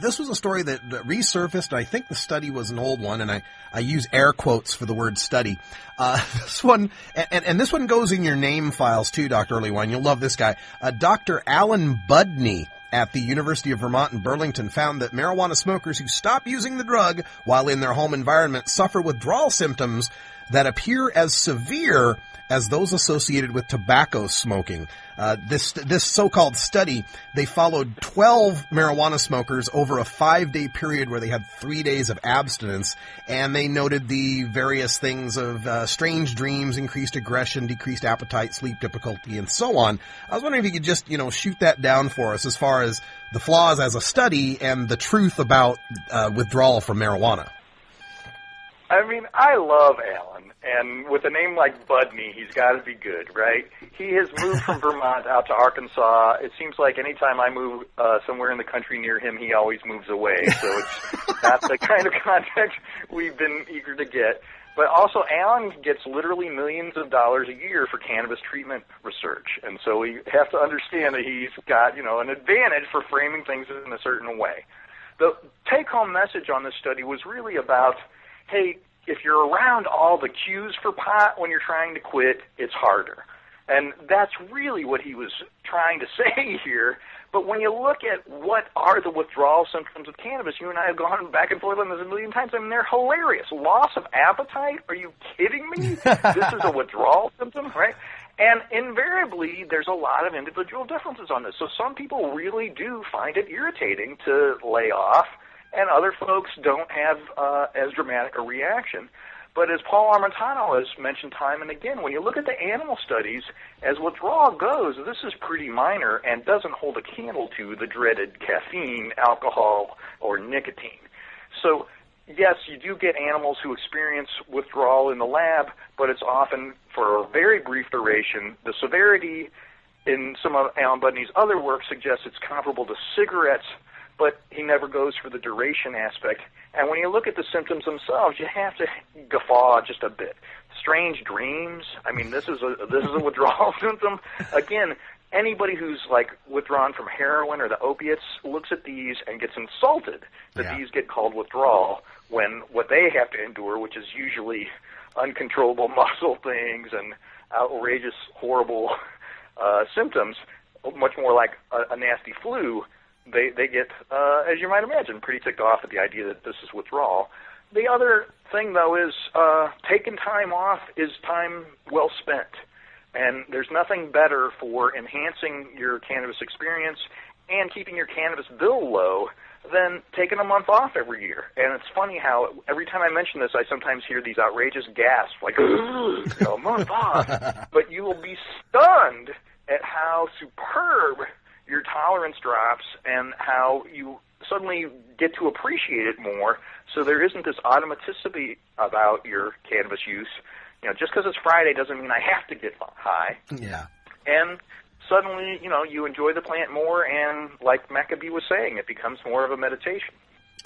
This was a story that resurfaced. I think the study was an old one, and I use air quotes for the word study. This one, and this one goes in your name files too, Dr. Earlywine. You'll love this guy. Dr. Alan Budney at the University of Vermont in Burlington found that marijuana smokers who stop using the drug while in their home environment suffer withdrawal symptoms that appear as severe as those associated with tobacco smoking. This so-called study, they followed 12 marijuana smokers over a 5-day period where they had 3 days of abstinence, and they noted the various things of strange dreams, increased aggression, decreased appetite, sleep difficulty, and so on. I was wondering if you could just, shoot that down for us as far as the flaws as a study and the truth about withdrawal from marijuana. I mean, I love Alan, and with a name like Budney, he's got to be good, right? He has moved from Vermont out to Arkansas. It seems like anytime I move somewhere in the country near him, he always moves away, so it's not the kind of contact we've been eager to get. But also, Alan gets literally millions of dollars a year for cannabis treatment research, and so we have to understand that he's got, an advantage for framing things in a certain way. The take-home message on this study was really about, hey, if you're around all the cues for pot when you're trying to quit, it's harder. And that's really what he was trying to say here. But when you look at what are the withdrawal symptoms of cannabis, you and I have gone back and forth on this a million times. I mean, they're hilarious. Loss of appetite? Are you kidding me? This is a withdrawal symptom, right? And invariably, there's a lot of individual differences on this. So some people really do find it irritating to lay off, and other folks don't have as dramatic a reaction. But as Paul Armentano has mentioned time and again, when you look at the animal studies, as withdrawal goes, this is pretty minor and doesn't hold a candle to the dreaded caffeine, alcohol, or nicotine. So, yes, you do get animals who experience withdrawal in the lab, but it's often for a very brief duration. The severity in some of Alan Budney's other work suggests it's comparable to cigarettes, but he never goes for the duration aspect. And when you look at the symptoms themselves, you have to guffaw just a bit. Strange dreams. I mean, this is a withdrawal symptom. Again, anybody who's like withdrawn from heroin or the opiates looks at these and gets insulted that these get called withdrawal when what they have to endure, which is usually uncontrollable muscle things and outrageous, horrible symptoms, much more like a nasty flu, they get, as you might imagine, pretty ticked off at the idea that this is withdrawal. The other thing, though, is taking time off is time well spent. And there's nothing better for enhancing your cannabis experience and keeping your cannabis bill low than taking a month off every year. And it's funny how every time I mention this, I sometimes hear these outrageous gasps, like, a month off. But you will be stunned at how superb your tolerance drops and how you suddenly get to appreciate it more. So there isn't this automaticity about your cannabis use. You know, just because it's Friday doesn't mean I have to get high. Yeah. And suddenly, you know, you enjoy the plant more, and like Maccabee was saying, it becomes more of a meditation.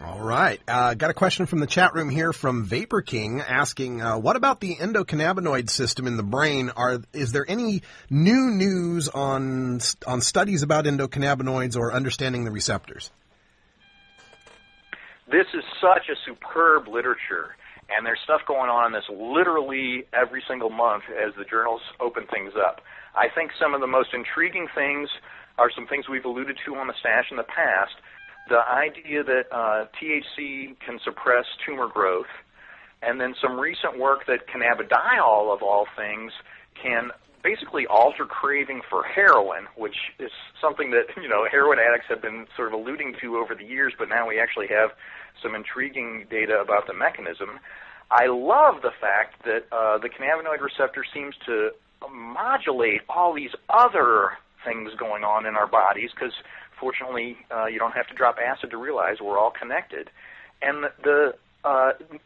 All right. Got a question from the chat room here from Vapor King asking, what about the endocannabinoid system in the brain? Is there any new news on studies about endocannabinoids or understanding the receptors? This is such a superb literature, and there's stuff going on this literally every single month as the journals open things up. I think some of the most intriguing things are some things we've alluded to on the stash in the past. The idea that THC can suppress tumor growth, and then some recent work that cannabidiol, of all things, can basically alter craving for heroin, which is something that, you know, heroin addicts have been sort of alluding to over the years, but now we actually have some intriguing data about the mechanism. I love the fact that the cannabinoid receptor seems to modulate all these other things going on in our bodies, because fortunately you don't have to drop acid to realize we're all connected. And the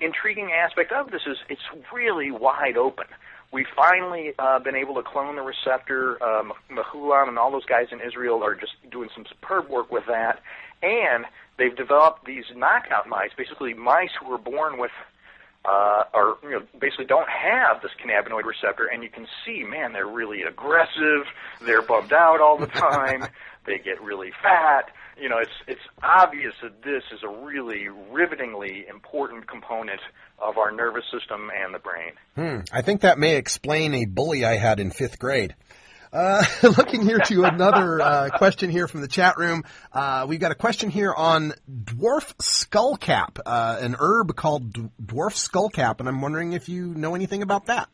intriguing aspect of this is it's really wide open. We've finally been able to clone the receptor. Mahulam and all those guys in Israel are just doing some superb work with that. And they've developed these knockout mice, basically mice who are born with or, you know, basically don't have this cannabinoid receptor, and you can see, man, they're really aggressive, they're bummed out all the time, they get really fat. You know, it's obvious that this is a really rivetingly important component of our nervous system and the brain. I think that may explain a bully I had in 5th grade. Looking here to another question here from the chat room. We've got a question here on dwarf skullcap, an herb called dwarf skullcap, and I'm wondering if you know anything about that.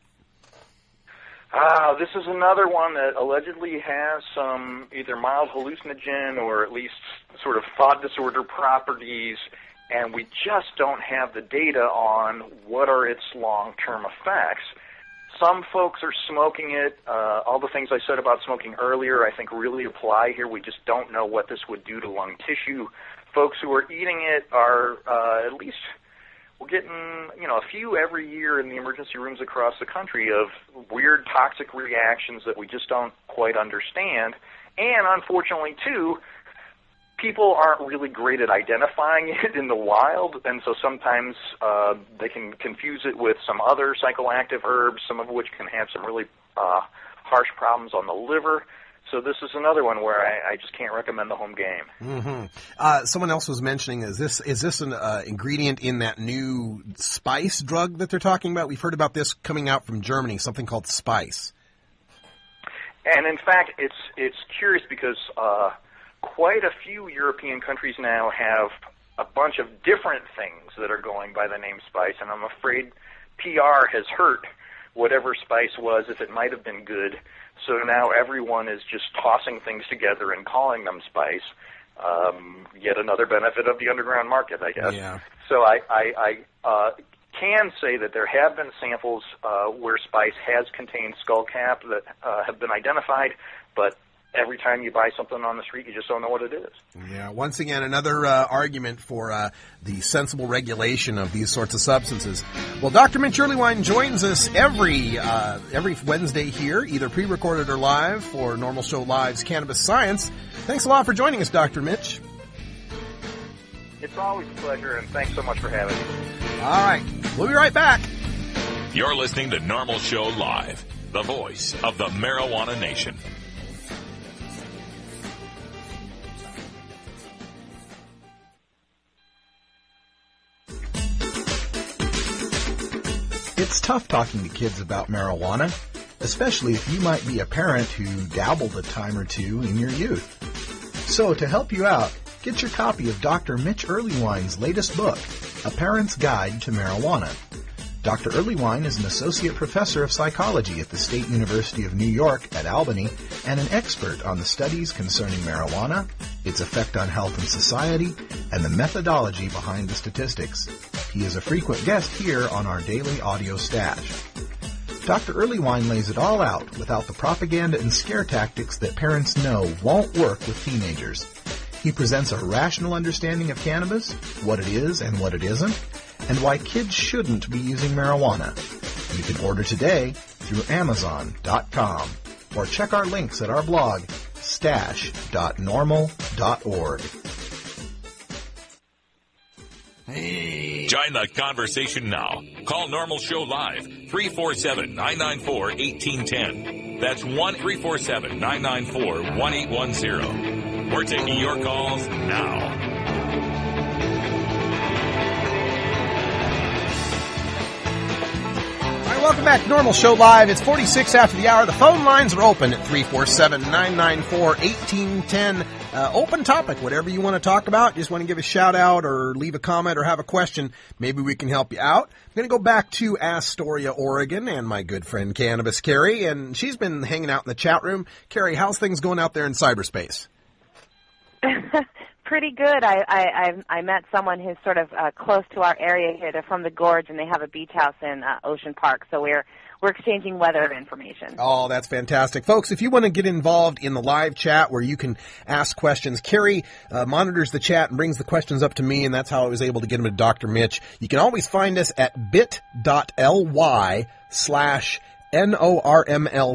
This is another one that allegedly has some either mild hallucinogen or at least sort of thought disorder properties, and we just don't have the data on what are its long-term effects. Some folks are smoking it. All the things I said about smoking earlier I think really apply here. We just don't know what this would do to lung tissue. Folks who are eating it are at least, we're getting, you know, a few every year in the emergency rooms across the country of weird toxic reactions that we just don't quite understand. And unfortunately, too, people aren't really great at identifying it in the wild, and so sometimes they can confuse it with some other psychoactive herbs, some of which can have some really harsh problems on the liver. So this is another one where I just can't recommend the home game. Mm-hmm. Someone else was mentioning, is this an ingredient in that new spice drug that they're talking about? We've heard about this coming out from Germany, something called spice. And in fact, it's curious because quite a few European countries now have a bunch of different things that are going by the name spice, and I'm afraid PR has hurt whatever spice was, if it might have been good. So now everyone is just tossing things together and calling them spice. Yet another benefit of the underground market, I guess. Yeah. So I can say that there have been samples where spice has contained skullcap that have been identified, but every time you buy something on the street, you just don't know what it is. Yeah, once again, another argument for the sensible regulation of these sorts of substances. Well, Dr. Mitch Earlywine joins us every Wednesday here, either pre-recorded or live, for Normal Show Live's Cannabis Science. Thanks a lot for joining us, Dr. Mitch. It's always a pleasure, and thanks so much for having me. All right, we'll be right back. You're listening to Normal Show Live, the voice of the marijuana nation. It's tough talking to kids about marijuana, especially if you might be a parent who dabbled a time or two in your youth. So to help you out, get your copy of Dr. Mitch Earlywine's latest book, A Parent's Guide to Marijuana. Dr. Earlywine is an associate professor of psychology at the State University of New York at Albany and an expert on the studies concerning marijuana, its effect on health and society, and the methodology behind the statistics. He is a frequent guest here on our daily audio stash. Dr. Earlywine lays it all out without the propaganda and scare tactics that parents know won't work with teenagers. He presents a rational understanding of cannabis, what it is and what it isn't, and why kids shouldn't be using marijuana. You can order today through Amazon.com or check our links at our blog, stash.normal.org. Join the conversation now. Call Normal Show Live, 347-994-1810. That's 1-347-994-1810. We're taking your calls now. Welcome back to Normal Show Live. It's 46 after the hour. The phone lines are open at 347-994-1810. Open topic, whatever you want to talk about. Just want to give a shout out or leave a comment or have a question. Maybe we can help you out. I'm going to go back to Astoria, Oregon, and my good friend Cannabis Carrie, and she's been hanging out in the chat room. Carrie, how's things going out there in cyberspace? Pretty good. I met someone who's sort of close to our area here. They're from the Gorge, and they have a beach house in Ocean Park. So we're exchanging weather information. Oh, that's fantastic. Folks, if you want to get involved in the live chat where you can ask questions, Carrie monitors the chat and brings the questions up to me, and that's how I was able to get them to Dr. Mitch. You can always find us at bit.ly/NORML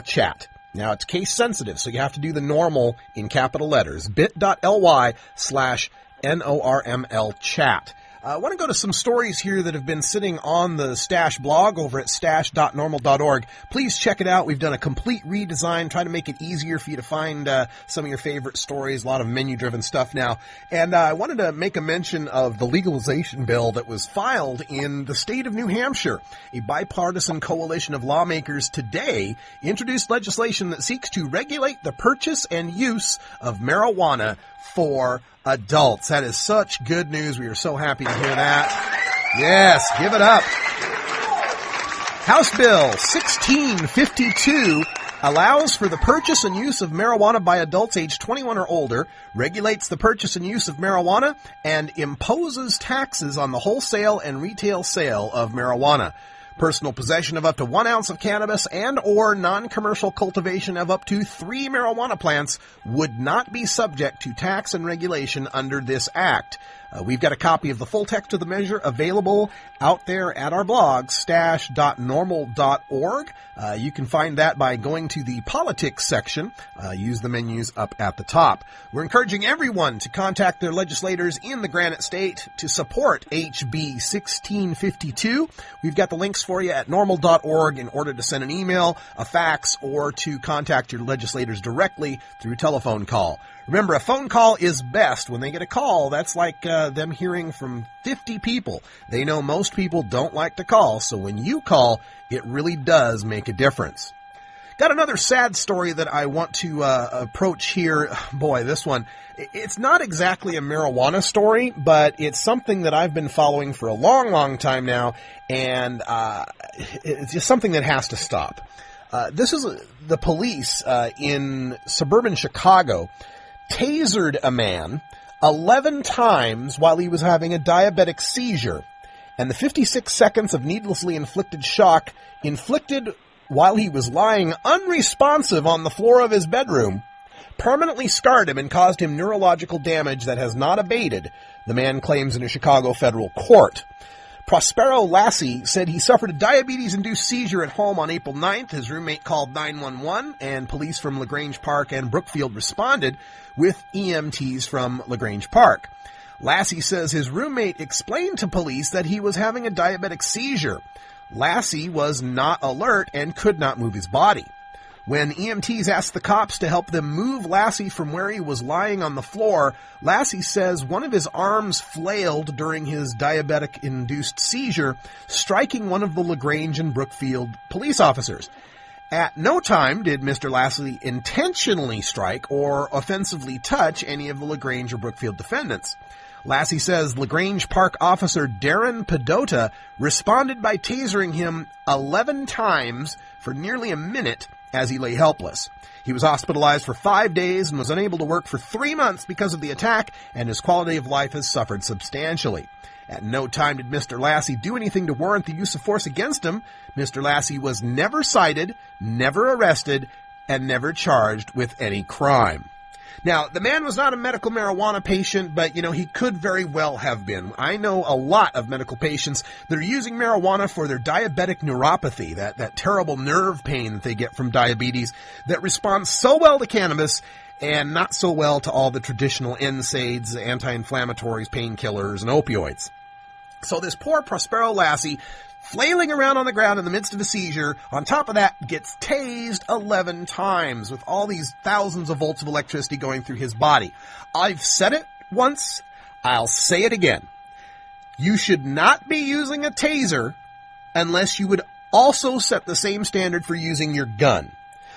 chat. Now, it's case sensitive, so you have to do the normal in capital letters. bit.ly/NORML chat. I want to go to some stories here that have been sitting on the Stash blog over at stash.normal.org. Please check it out. We've done a complete redesign, trying to make it easier for you to find some of your favorite stories, a lot of menu-driven stuff now. And I wanted to make a mention of the legalization bill that was filed in the state of New Hampshire. A bipartisan coalition of lawmakers today introduced legislation that seeks to regulate the purchase and use of marijuana for adults. That is such good news. We are so happy to hear that. Yes, give it up. House Bill 1652 allows for the purchase and use of marijuana by adults age 21 or older, regulates the purchase and use of marijuana, and imposes taxes on the wholesale and retail sale of marijuana. Personal possession of up to 1 ounce of cannabis and or non-commercial cultivation of up to 3 marijuana plants would not be subject to tax and regulation under this act. We've got a copy of the full text of the measure available out there at our blog, stash.normal.org. You can find that by going to the politics section. Use the menus up at the top. We're encouraging everyone to contact their legislators in the Granite State to support HB 1652. We've got the links for you at normal.org in order to send an email, a fax, or to contact your legislators directly through telephone call. Remember, a phone call is best. When they get a call, that's like them hearing from 50 people. They know most people don't like to call, so when you call, it really does make a difference. Got another sad story that I want to approach here. Boy, this one, it's not exactly a marijuana story, but it's something that I've been following for a long, long time now, and it's just something that has to stop. This is the police in suburban Chicago tasered a man 11 times while he was having a diabetic seizure, and the 56 seconds of needlessly inflicted shock inflicted while he was lying unresponsive on the floor of his bedroom permanently scarred him and caused him neurological damage that has not abated, the man claims in a Chicago federal court. Prospero Lassie said he suffered a diabetes-induced seizure at home on April 9th. His roommate called 911, and police from LaGrange Park and Brookfield responded with EMTs from LaGrange Park. Lassie says his roommate explained to police that he was having a diabetic seizure. Lassie was not alert and could not move his body. When EMTs asked the cops to help them move Lassie from where he was lying on the floor, Lassie says one of his arms flailed during his diabetic-induced seizure, striking one of the LaGrange and Brookfield police officers. At no time did Mr. Lassie intentionally strike or offensively touch any of the LaGrange or Brookfield defendants. Lassie says LaGrange Park officer Darren Pedota responded by tasering him 11 times for nearly a minute as he lay helpless. He was hospitalized for 5 days and was unable to work for 3 months because of the attack, and his quality of life has suffered substantially. At no time did Mr. Lassie do anything to warrant the use of force against him. Mr. Lassie was never cited, never arrested, and never charged with any crime. Now, the man was not a medical marijuana patient, but, he could very well have been. I know a lot of medical patients that are using marijuana for their diabetic neuropathy, that terrible nerve pain that they get from diabetes that responds so well to cannabis and not so well to all the traditional NSAIDs, anti-inflammatories, painkillers, and opioids. So this poor Prospero Lassie, flailing around on the ground in the midst of a seizure, on top of that, gets tased 11 times with all these thousands of volts of electricity going through his body. I've said it once, I'll say it again. You should not be using a taser unless you would also set the same standard for using your gun.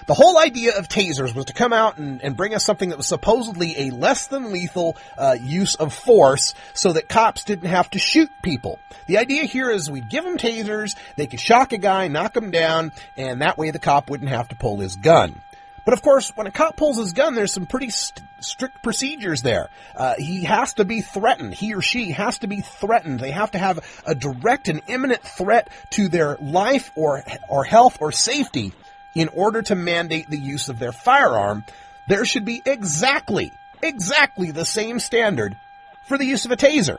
The whole idea of tasers was to come out and bring us something that was supposedly a less than lethal use of force so that cops didn't have to shoot people. The idea here is we'd give them tasers, they could shock a guy, knock him down, and that way the cop wouldn't have to pull his gun. But of course, when a cop pulls his gun, there's some pretty strict procedures there. He has to be threatened. He or she has to be threatened. They have to have a direct and imminent threat to their life or health or safety in order to mandate the use of their firearm. There should be exactly the same standard for the use of a taser.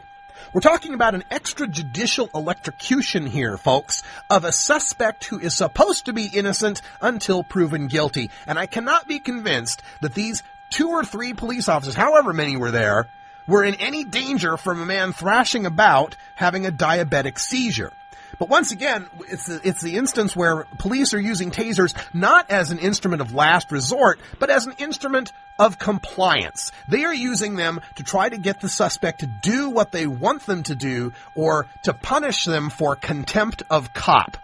We're talking about an extrajudicial electrocution here, folks, of a suspect who is supposed to be innocent until proven guilty. And I cannot be convinced that these 2 or 3 police officers, however many were there, were in any danger from a man thrashing about having a diabetic seizure. But once again, it's the instance where police are using tasers not as an instrument of last resort, but as an instrument of compliance. They are using them to try to get the suspect to do what they want them to do or to punish them for contempt of cop.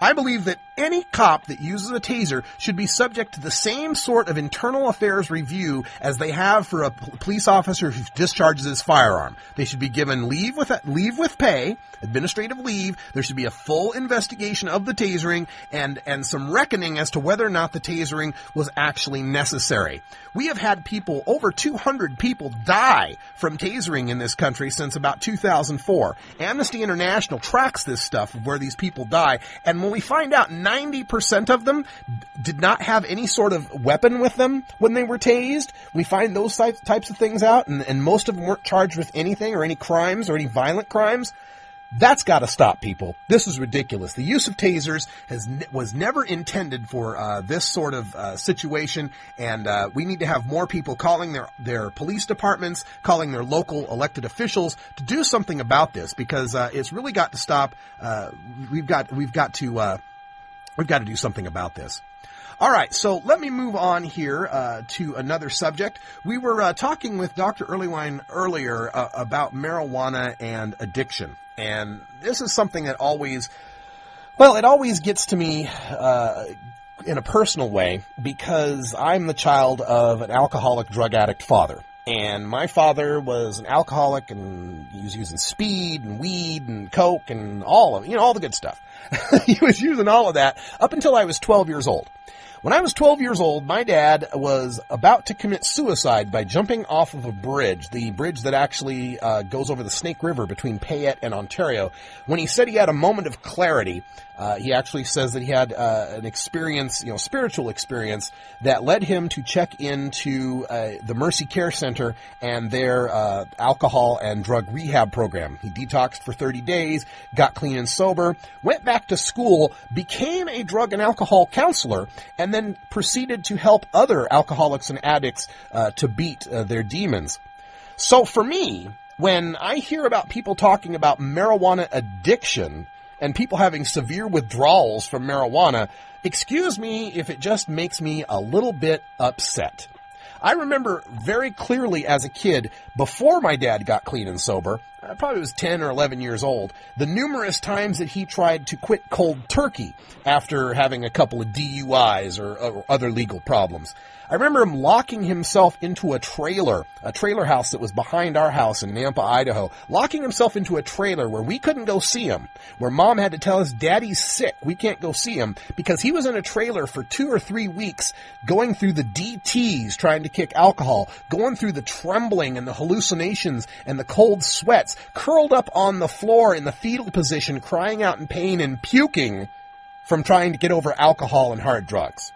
I believe that any cop that uses a taser should be subject to the same sort of internal affairs review as they have for a police officer who discharges his firearm. They should be given leave with pay, administrative leave. There should be a full investigation of the tasering and some reckoning as to whether or not the tasering was actually necessary. We have had over 200 people die from tasering in this country since about 2004. Amnesty International tracks this stuff of where these people die, and when we find out 90% of them did not have any sort of weapon with them when they were tased, we find those types of things out, and most of them weren't charged with anything or any crimes or any violent crimes. That's got to stop, people. This is ridiculous. The use of tasers was never intended for this sort of situation, and we need to have more people calling their police departments, calling their local elected officials to do something about this, because it's really got to stop. We've got to do something about this. All right, so let me move on here to another subject. We were talking with Dr. Earlywine earlier about marijuana and addiction. And this is something that always gets to me in a personal way, because I'm the child of an alcoholic, drug addict father. And my father was an alcoholic, and he was using speed and weed and coke and all the good stuff. He was using all of that up until I was 12 years old. When I was 12 years old, my dad was about to commit suicide by jumping off of a bridge, the bridge that actually goes over the Snake River between Payette and Ontario. When he said he had a moment of clarity, he actually says that he had an experience, spiritual experience, that led him to check into the Mercy Care Center and their alcohol and drug rehab program. He detoxed for 30 days, got clean and sober, went back to school, became a drug and alcohol counselor, and then proceeded to help other alcoholics and addicts to beat their demons. So for me, when I hear about people talking about marijuana addiction and people having severe withdrawals from marijuana, excuse me if it just makes me a little bit upset. I remember very clearly as a kid, before my dad got clean and sober, I probably was 10 or 11 years old, the numerous times that he tried to quit cold turkey after having a couple of DUIs or other legal problems. I remember him locking himself into a trailer house that was behind our house in Nampa, Idaho, locking himself into a trailer where we couldn't go see him, where Mom had to tell us, Daddy's sick, we can't go see him, because he was in a trailer for 2 or 3 weeks going through the DTs trying to kick alcohol, going through the trembling and the hallucinations and the cold sweats, curled up on the floor in the fetal position, crying out in pain and puking from trying to get over alcohol and hard drugs.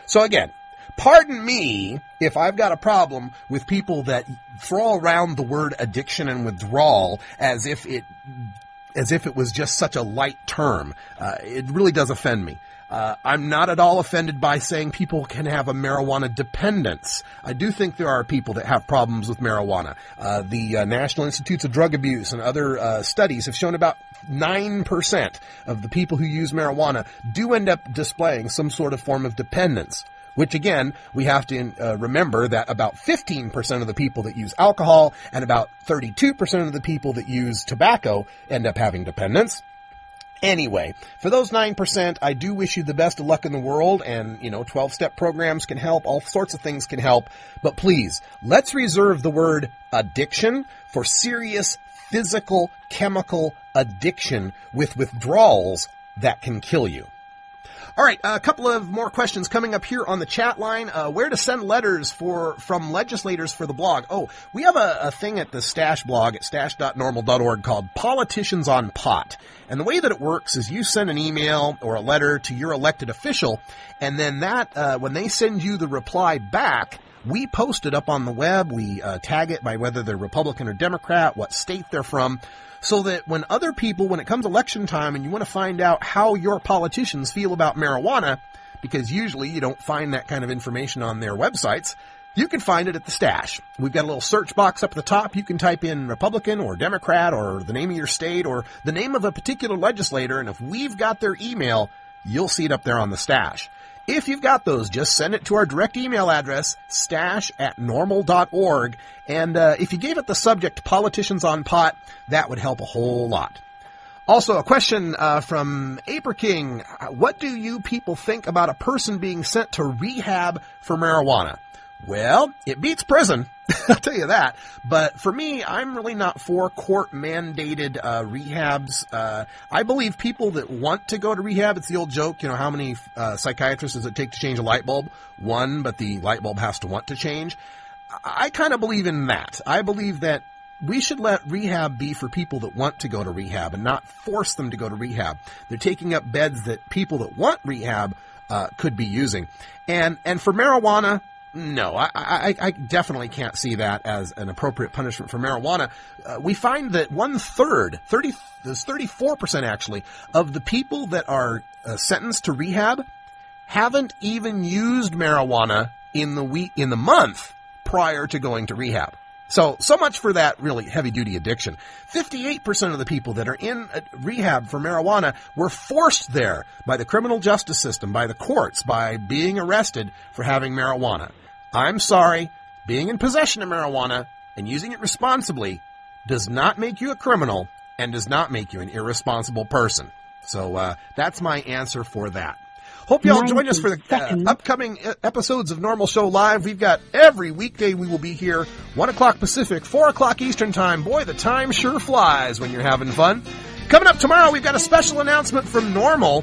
So again, pardon me if I've got a problem with people that throw around the word addiction and withdrawal as if it was just such a light term. It really does offend me. I'm not at all offended by saying people can have a marijuana dependence. I do think there are people that have problems with marijuana. The National Institutes of Drug Abuse and other studies have shown about 9% of the people who use marijuana do end up displaying some sort of form of dependence. Which, again, we have to remember that about 15% of the people that use alcohol and about 32% of the people that use tobacco end up having dependence. Anyway, for those 9%, I do wish you the best of luck in the world, and, 12-step programs can help, all sorts of things can help. But please, let's reserve the word addiction for serious physical, chemical addiction with withdrawals that can kill you. All right, a couple of more questions coming up here on the chat line. Where to send letters from legislators for the blog? Oh, we have a thing at the Stash blog at stash.normal.org called Politicians on Pot. And the way that it works is you send an email or a letter to your elected official, and then that when they send you the reply back, we post it up on the web. We tag it by whether they're Republican or Democrat, what state they're from, so that when other people, when it comes election time and you want to find out how your politicians feel about marijuana, because usually you don't find that kind of information on their websites, you can find it at the Stash. We've got a little search box up at the top. You can type in Republican or Democrat or the name of your state or the name of a particular legislator, and if we've got their email, you'll see it up there on the Stash. If you've got those, just send it to our direct email address, stash@normal.org. And if you gave it the subject, Politicians on Pot, that would help a whole lot. Also, a question from Aper King. What do you people think about a person being sent to rehab for marijuana? Well, it beats prison, I'll tell you that. But for me, I'm really not for court-mandated rehabs. I believe people that want to go to rehab, it's the old joke, how many psychiatrists does it take to change a light bulb? One, but the light bulb has to want to change. I kind of believe in that. I believe that we should let rehab be for people that want to go to rehab and not force them to go to rehab. They're taking up beds that people that want rehab could be using. And for marijuana, no, I definitely can't see that as an appropriate punishment for marijuana. We find that 34% actually, of the people that are sentenced to rehab haven't even used marijuana in the month prior to going to rehab. So much for that really heavy-duty addiction. 58% of the people that are in rehab for marijuana were forced there by the criminal justice system, by the courts, by being arrested for having marijuana. I'm sorry, being in possession of marijuana and using it responsibly does not make you a criminal and does not make you an irresponsible person. So that's my answer for that. Hope you all join us for the upcoming episodes of Normal Show Live. We've got every weekday we will be here, 1 o'clock Pacific, 4 o'clock Eastern Time. Boy, the time sure flies when you're having fun. Coming up tomorrow, we've got a special announcement from NORML.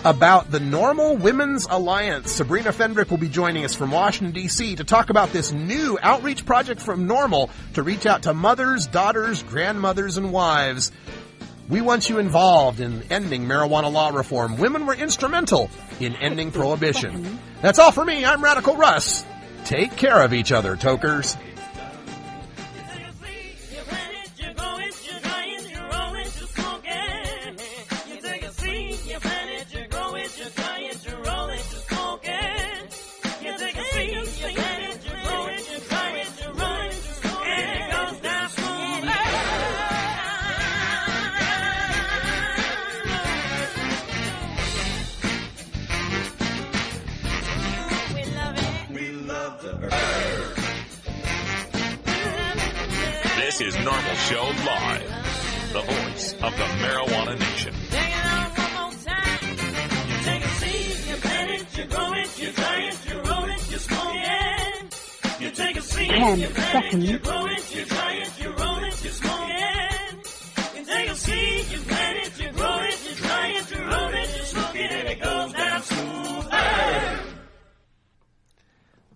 about the NORML Women's Alliance. Sabrina Fendrick will be joining us from Washington, D.C. to talk about this new outreach project from NORML to reach out to mothers, daughters, grandmothers, and wives. We want you involved in ending marijuana law reform. Women were instrumental in ending prohibition. That's all for me. I'm Radical Russ. Take care of each other, tokers. This is NORML Show Live, the voice of the marijuana nation. You take a seed, 10 you seconds. You grow it, you try it, you roll it, you smoke it. You take a seed, you plant it, you grow it, you try it, you roll it, you smoke it, and it goes down smooth.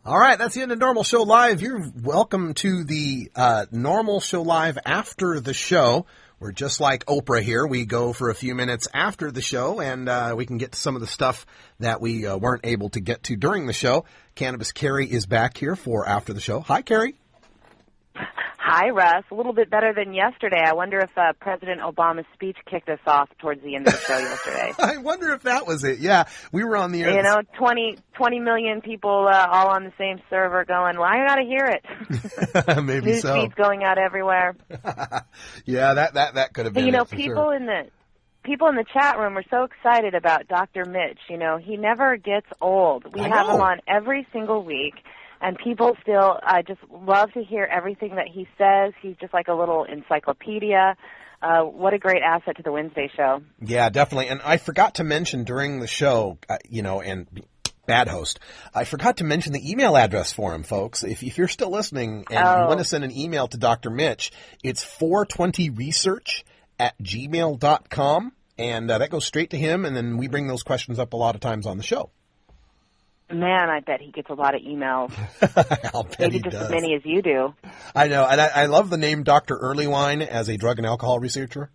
All right, that's the end of NORML Show Live. You're welcome to the NORML Show Live after the show. We're just like Oprah here. We go for a few minutes after the show, and we can get to some of the stuff that we weren't able to get to during the show. Cannabis Carrie is back here for after the show. Hi, Carrie. Hi, Russ. A little bit better than yesterday. I wonder if President Obama's speech kicked us off towards the end of the show yesterday. I wonder if that was it. Yeah, we were on the air. You know, 20 million people all on the same server going, well, I got to hear it. Maybe News so. feeds going out everywhere. Yeah, that could have been You know, it for people sure. in the chat room are so excited about Dr. Mitch. You know, he never gets old. We have him on every single week. And people still just love to hear everything that he says. He's just like a little encyclopedia. What a great asset to the Wednesday show. Yeah, definitely. And I forgot to mention during the show, and bad host, I forgot to mention the email address for him, folks. If you're still listening and you want to send an email to Dr. Mitch, it's 420research@gmail.com. And that goes straight to him, and then we bring those questions up a lot of times on the show. Man, I bet he gets a lot of emails. I'll bet Maybe he just does. as many as you do. I know, and I love the name Dr. Earlywine as a drug and alcohol researcher.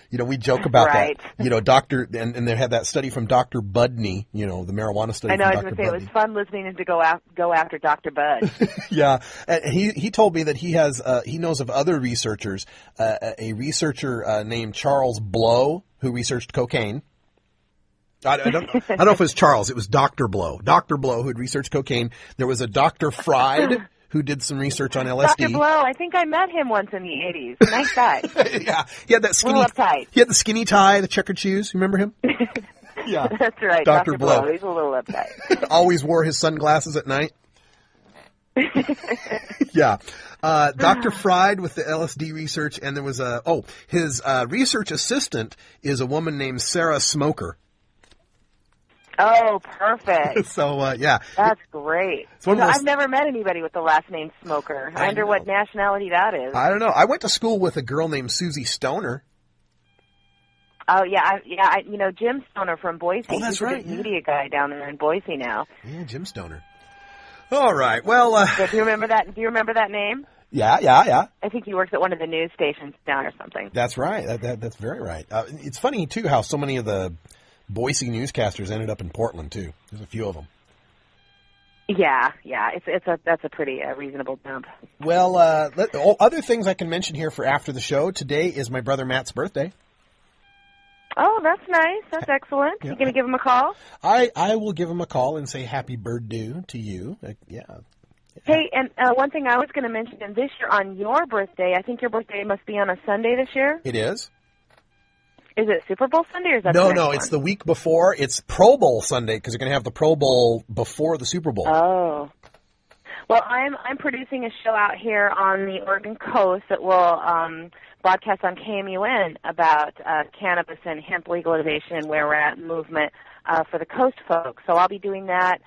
You know, we joke about Right. that. You know, Dr. and they had that study from Dr. Budney, you know, the marijuana study I know, I from was Dr. going to say, it Budney. was fun listening to go after Dr. Bud. Yeah, and he told me that he knows of other researchers, a researcher named Charles Blow who researched cocaine. I don't know if it was Charles. It was Dr. Blow. Dr. Blow, who had researched cocaine. There was a Dr. Fried who did some research on LSD. Dr. Blow, I think I met him once in the 80s. Nice guy. Yeah, he had that skinny. A little uptight. He had the skinny tie, the checkered shoes. You remember him? Yeah, That's right. Dr. Dr. Blow. He's a little uptight. Always wore his sunglasses at night. Yeah. Dr. Fried with the LSD research, and there was his research assistant is a woman named Sarah Smoker. Oh, perfect. So, yeah. That's great. It's one of those- I've never met anybody with the last name Smoker. I wonder what nationality that is. I don't know. I went to school with a girl named Susie Stoner. Oh, yeah. You know, Jim Stoner from Boise. Oh, that's He's right, a big media guy down there in Boise now. Yeah, Jim Stoner. All right. Well, Do you remember that? Do you remember that name? Yeah. I think he works at one of the news stations down or something. That's right. That's very right. It's funny, too, how so many of the Boise newscasters ended up in Portland, too. There's a few of them. Yeah. That's a pretty reasonable jump. Well, other things I can mention here for after the show. Today is my brother Matt's birthday. Oh, that's nice. That's excellent. Yeah. You going to give him a call? I will give him a call and say happy birthday to you. Yeah. Hey, and one thing I was going to mention, this year on your birthday, I think your birthday must be on a Sunday this year. It is? Is it Super Bowl Sunday or is that the next No, one? it's the week before. It's Pro Bowl Sunday because you're going to have the Pro Bowl before the Super Bowl. Oh. Well, I'm producing a show out here on the Oregon coast that will broadcast on KMUN about cannabis and hemp legalization and where we're at in movement for the coast folks. So I'll be doing that.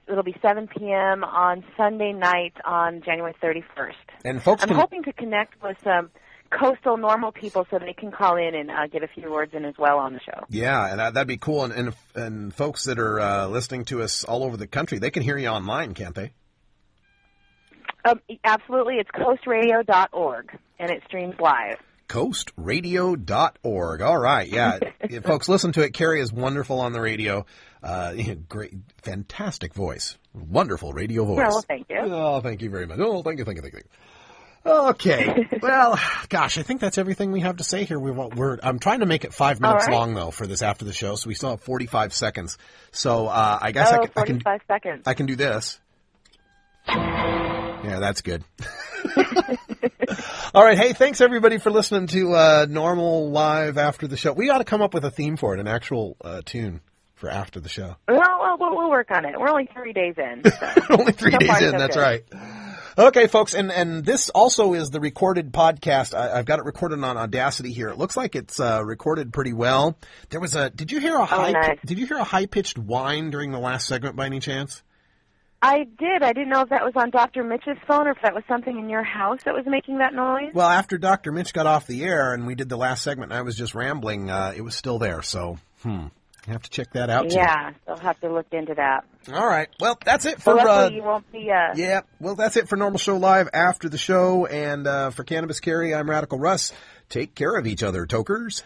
It'll be 7 p.m. on Sunday night on January 31st. And folks I'm hoping to connect with some coastal normal people so they can call in and get a few words in as well on the show. Yeah, and that'd be cool. And folks that are listening to us all over the country, they can hear you online, can't they? Absolutely. It's coastradio.org, and it streams live. Coastradio.org. All right, yeah. Folks, listen to it. Carrie is wonderful on the radio. Great, fantastic voice. Wonderful radio voice. Yeah, well, thank you. Oh, thank you very much. Oh, thank you. Okay. Well, gosh, I think that's everything we have to say here. I'm trying to make it 5 minutes long, though, for this after the show, so we still have 45 seconds. So I guess I can 45 seconds. I can do this. Yeah, that's good. All right. Hey, thanks, everybody, for listening to Normal Live after the show. We got to come up with a theme for it, an actual tune for after the show. Well, we'll work on it. We're only 3 days in. So. Only 3 days in, that's right. Okay, folks, and this also is the recorded podcast. I've got it recorded on Audacity here. It looks like it's recorded pretty well. There was did you hear a high-pitched whine during the last segment by any chance? I did. I didn't know if that was on Dr. Mitch's phone or if that was something in your house that was making that noise. Well, after Dr. Mitch got off the air and we did the last segment and I was just rambling, it was still there. So, you have to check that out, too. Yeah, I'll have to look into that. All right. Well, that's it for... luckily you won't be... Yeah, well, that's it for Normal Show Live after the show. And for Cannabis Carrie, I'm Radical Russ. Take care of each other, tokers.